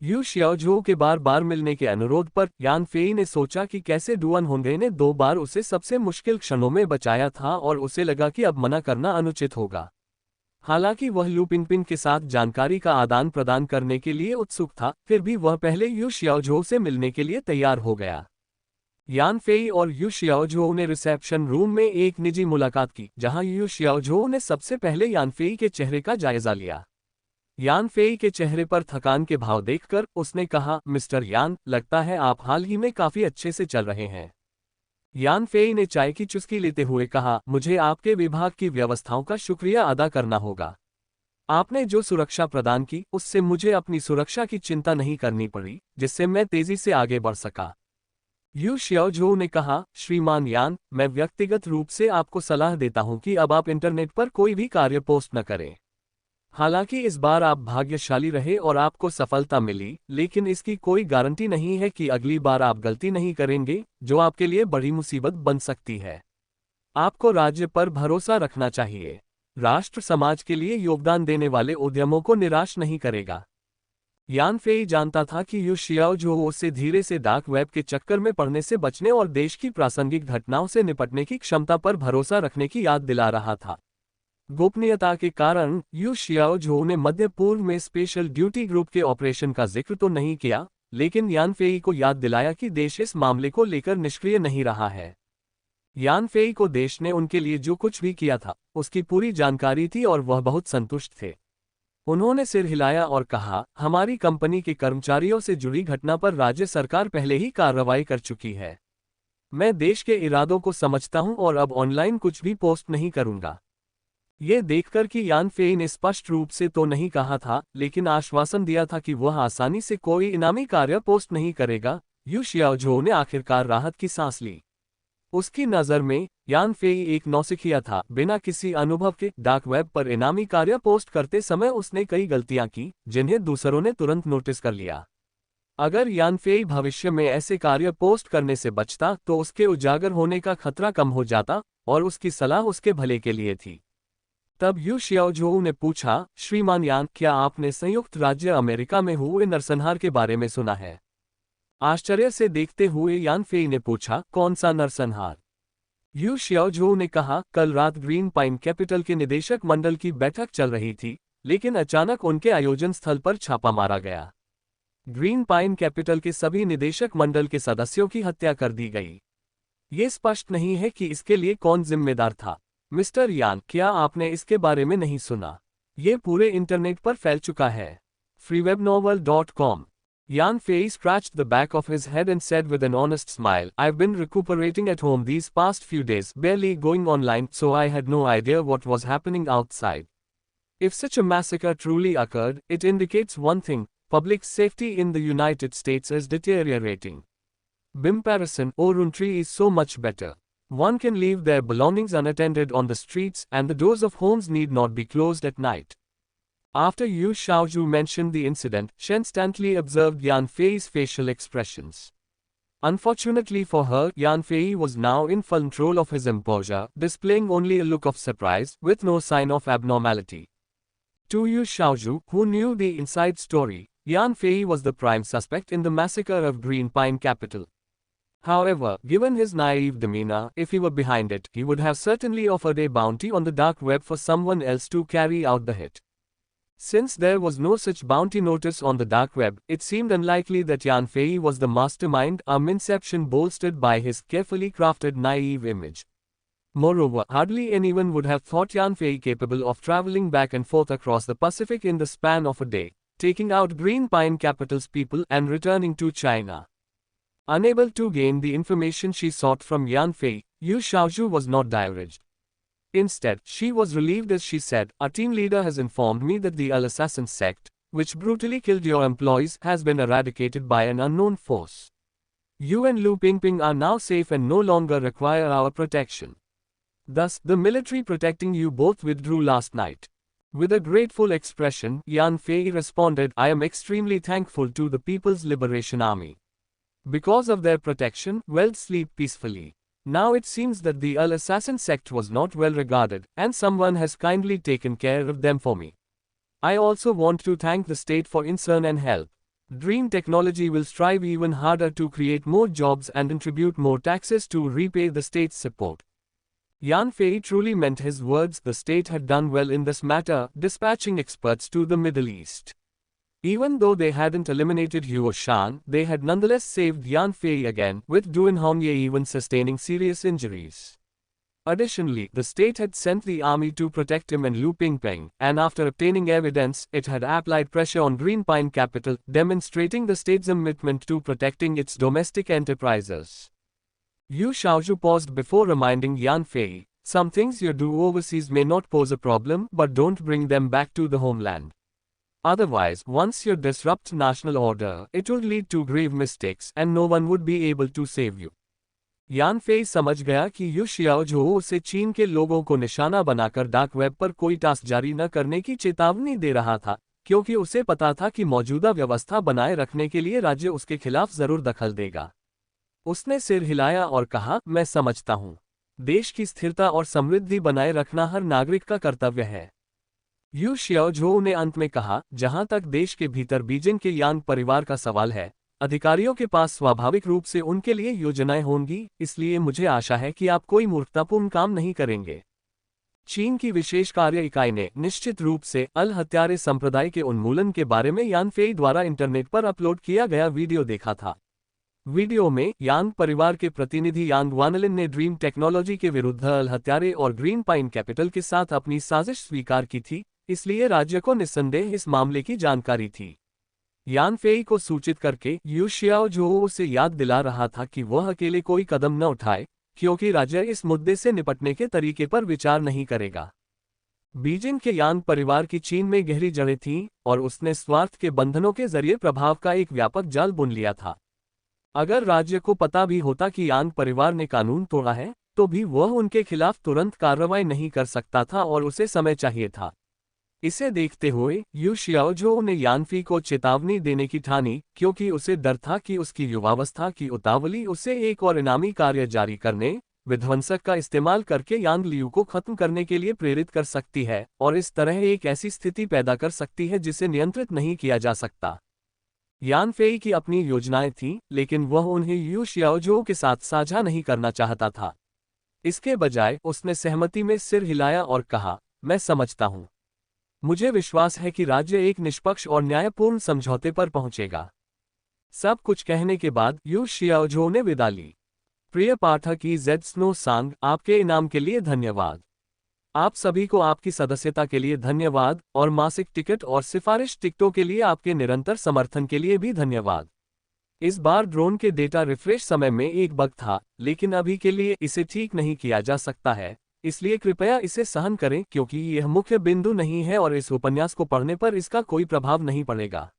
यू शियाओजो के बार बार मिलने के अनुरोध पर यान फेई ने सोचा कि कैसे डुआन होंगे ने 2 बार उसे सबसे मुश्किल क्षणों में बचाया था और उसे लगा कि अब मना करना अनुचित होगा। हालांकि वह लू पिन के साथ जानकारी का आदान प्रदान करने के लिए उत्सुक था, फिर भी वह पहले यू शियाओजो से मिलने के लिए तैयार हो गया। यान फेई और यू शियाओजो ने रिसेप्शन रूम में एक निजी मुलाकात की, जहां यू शियाओजो ने सबसे पहले यान फेई के चेहरे का जायजा लिया। यान फेई के चेहरे पर थकान के भाव देखकर उसने कहा, मिस्टर यान, लगता है आप हाल ही में काफी अच्छे से चल रहे हैं। यान फेई ने चाय की चुस्की लेते हुए कहा, मुझे आपके विभाग की व्यवस्थाओं का शुक्रिया अदा करना होगा। आपने जो सुरक्षा प्रदान की उससे मुझे अपनी सुरक्षा की चिंता नहीं करनी पड़ी, जिससे मैं तेजी से आगे बढ़ सका। यू शियाओझू ने कहा, श्रीमान यान, मैं व्यक्तिगत रूप से आपको सलाह देता हूं कि अब आप इंटरनेट पर कोई भी कार्य पोस्ट न करें। हालांकि इस बार आप भाग्यशाली रहे और आपको सफलता मिली, लेकिन इसकी कोई गारंटी नहीं है कि अगली बार आप गलती नहीं करेंगे, जो आपके लिए बड़ी मुसीबत बन सकती है। आपको राज्य पर भरोसा रखना चाहिए। राष्ट्र समाज के लिए योगदान देने वाले उद्यमों को निराश नहीं करेगा। यान फेई जानता था कि यू शियाओझू उसे धीरे से डार्क वेब के चक्कर में पड़ने से बचने और देश की प्रासंगिक घटनाओं से निपटने की क्षमता पर भरोसा रखने की याद दिला रहा था। गोपनीयता के कारण यू शियाओझू ने मध्य पूर्व में स्पेशल ड्यूटी ग्रुप के ऑपरेशन का जिक्र तो नहीं किया, लेकिन यान फेई को याद दिलाया कि देश इस मामले को लेकर निष्क्रिय नहीं रहा है। यान फेई को देश ने उनके लिए जो कुछ भी किया था, उसकी पूरी जानकारी थी और वह बहुत संतुष्ट थे। उन्होंने सिर हिलाया और कहा, हमारी कंपनी के कर्मचारियों से जुड़ी घटना पर राज्य सरकार पहले ही कार्रवाई कर चुकी है। मैं देश के इरादों को समझता हूं और अब ऑनलाइन कुछ भी पोस्ट नहीं करूंगा। ये देखकर कि यान फेई ने स्पष्ट रूप से तो नहीं कहा था, लेकिन आश्वासन दिया था कि वह आसानी से कोई इनामी कार्य पोस्ट नहीं करेगा, यू शियाओझू ने आखिरकार राहत की सांस ली। उसकी नज़र में यान फेई एक नौसिखिया था। बिना किसी अनुभव के डार्क वेब पर इनामी कार्य पोस्ट करते समय उसने कई गलतियां की, जिन्हें दूसरों ने तुरंत नोटिस कर लिया। अगर यान फेई भविष्य में ऐसे कार्य पोस्ट करने से बचता तो उसके उजागर होने का खतरा कम हो जाता, और उसकी सलाह उसके भले के लिए थी। तब यू शियाओझू ने पूछा, श्रीमान यान, क्या आपने संयुक्त राज्य अमेरिका में हुए नरसंहार के बारे में सुना है? आश्चर्य से देखते हुए यान फेई ने पूछा, कौन सा नरसंहार? यू शियाओझू ने कहा, कल रात ग्रीन पाइन कैपिटल के निदेशक मंडल की बैठक चल रही थी, लेकिन अचानक उनके आयोजन स्थल पर छापा मारा गया। ग्रीन पाइन कैपिटल के सभी निदेशक मंडल के सदस्यों की हत्या कर दी गई। ये स्पष्ट नहीं है कि इसके लिए कौन जिम्मेदार था। मिस्टर यान, क्या आपने इसके बारे में नहीं सुना? ये पूरे इंटरनेट पर फैल चुका है। freewebnovel.com। Yan Fei scratched the back of his head and said with an honest smile, I've been recuperating at home these past few days, barely going online, so I had no idea what was happening outside. If such a massacre truly occurred, it indicates one thing: public safety in the United States is deteriorating. Bimparison, Oruntri is so much better. One can leave their belongings unattended on the streets, and the doors of homes need not be closed at night. After Yu Xiaozhu mentioned the incident, Shen Stanley observed Yan Fei's facial expressions. Unfortunately for her, Yan Fei was now in full control of his composure, displaying only a look of surprise, with no sign of abnormality. To Yu Xiaozhu, who knew the inside story, Yan Fei was the prime suspect in the massacre of Green Pine Capital. However, given his naive demeanor, if he were behind it, he would have certainly offered a bounty on the dark web for someone else to carry out the hit. Since there was no such bounty notice on the dark web, it seemed unlikely that Yan Fei was the mastermind, a misconception bolstered by his carefully crafted naive image. Moreover, hardly anyone would have thought Yan Fei capable of traveling back and forth across the Pacific in the span of a day, taking out Green Pine Capital's people and returning to China. Unable to gain the information she sought from Yan Fei, Yu Xiaozhu was not discouraged. Instead, she was relieved as she said, "Our team leader has informed me that the Al-Assassin sect, which brutally killed your employees, has been eradicated by an unknown force. You and Lu Pingping are now safe and no longer require our protection." Thus, the military protecting you both withdrew last night. With a grateful expression, Yan Fei responded, "I am extremely thankful to the People's Liberation Army. Because of their protection, well, sleep peacefully. Now it seems that the Al-Assassin sect was not well regarded, and someone has kindly taken care of them for me. I also want to thank the state for concern and help. Dream Technology will strive even harder to create more jobs and contribute more taxes to repay the state's support." Yan Fei truly meant his words. The state had done well in this matter, dispatching experts to the Middle East. Even though they hadn't eliminated Huo Shan, they had nonetheless saved Yan Fei again, with Duan Hongye even sustaining serious injuries. Additionally, the state had sent the army to protect him and Lu Pingpeng, and after obtaining evidence, it had applied pressure on Green Pine Capital, demonstrating the state's commitment to protecting its domestic enterprises. Yu Xiaozhu paused before reminding Yan Fei, "Some things you do overseas may not pose a problem, but don't bring them back to the homeland." Otherwise, once you disrupt national order, it would lead to grave mistakes and no one would be able to save you. यान Fei समझ गया कि you शियाओझो उसे चीन के लोगों को निशाना बनाकर डार्क वेब पर कोई टास्क जारी न करने की चेतावनी दे रहा था, क्योंकि उसे पता था कि मौजूदा व्यवस्था बनाए रखने के लिए राज्य उसके खिलाफ जरूर दखल देगा। उसने सिर हिलाया और कहा, मैं समझता हूं। देश की स्थिरता और समृद्धि बनाए रखना हर नागरिक का कर्तव्य है। यू शियाओझो ने अंत में कहा, जहां तक देश के भीतर बीजिंग के यांग परिवार का सवाल है, अधिकारियों के पास स्वाभाविक रूप से उनके लिए योजनाएं होंगी, इसलिए मुझे आशा है कि आप कोई मूर्खतापूर्ण काम नहीं करेंगे। चीन की विशेष कार्य इकाई ने निश्चित रूप से अल हत्यारे संप्रदाय के उन्मूलन के बारे में यान फेई द्वारा इंटरनेट पर अपलोड किया गया वीडियो देखा था। वीडियो में यांग परिवार के प्रतिनिधि यांग वानलिन ने ड्रीम टेक्नोलॉजी के विरुद्ध अल हत्यारे और ग्रीन पाइन कैपिटल के साथ अपनी साजिश स्वीकार की थी, इसलिए राज्य को निस्संदेह इस मामले की जानकारी थी। यान फेई को सूचित करके यू शियाओझो उसे याद दिला रहा था कि वह अकेले कोई कदम न उठाए, क्योंकि राज्य इस मुद्दे से निपटने के तरीके पर विचार नहीं करेगा। बीजिंग के यांग परिवार की चीन में गहरी जड़ें थीं और उसने स्वार्थ के बंधनों के जरिए प्रभाव का एक व्यापक जाल बुन लिया था। अगर राज्य को पता भी होता कि यांग परिवार ने कानून तोड़ा है, तो भी वह उनके खिलाफ तुरंत कार्रवाई नहीं कर सकता था और उसे समय चाहिए था। इसे देखते हुए यू शियाओझो ने यानफी को चेतावनी देने की ठानी, क्योंकि उसे डर था कि उसकी युवावस्था की उतावली उसे एक और इनामी कार्य जारी करने, विध्वंसक का इस्तेमाल करके यांग लियू को खत्म करने के लिए प्रेरित कर सकती है और इस तरह एक ऐसी स्थिति पैदा कर सकती है जिसे नियंत्रित नहीं किया जा सकता। यान फेई की अपनी योजनाएं थीं, लेकिन वह उन्हें यू शियाओझो के साथ साझा नहीं करना चाहता था। इसके बजाय उसने सहमति में सिर हिलाया और कहा, मैं समझता हूं। मुझे विश्वास है कि राज्य एक निष्पक्ष और न्यायपूर्ण समझौते पर पहुंचेगा। सब कुछ कहने के बाद यू शियाओझो ने विदा ली। प्रिय पाठक जेड स्नो सांग, आपके इनाम के लिए धन्यवाद। आप सभी को आपकी सदस्यता के लिए धन्यवाद और मासिक टिकट और सिफारिश टिकटों के लिए आपके निरंतर समर्थन के लिए भी धन्यवाद। इस बार ड्रोन के डेटा रिफ्रेश समय में एक बग था, लेकिन अभी के लिए इसे ठीक नहीं किया जा सकता है, इसलिए कृपया इसे सहन करें, क्योंकि यह मुख्य बिंदु नहीं है और इस उपन्यास को पढ़ने पर इसका कोई प्रभाव नहीं पड़ेगा।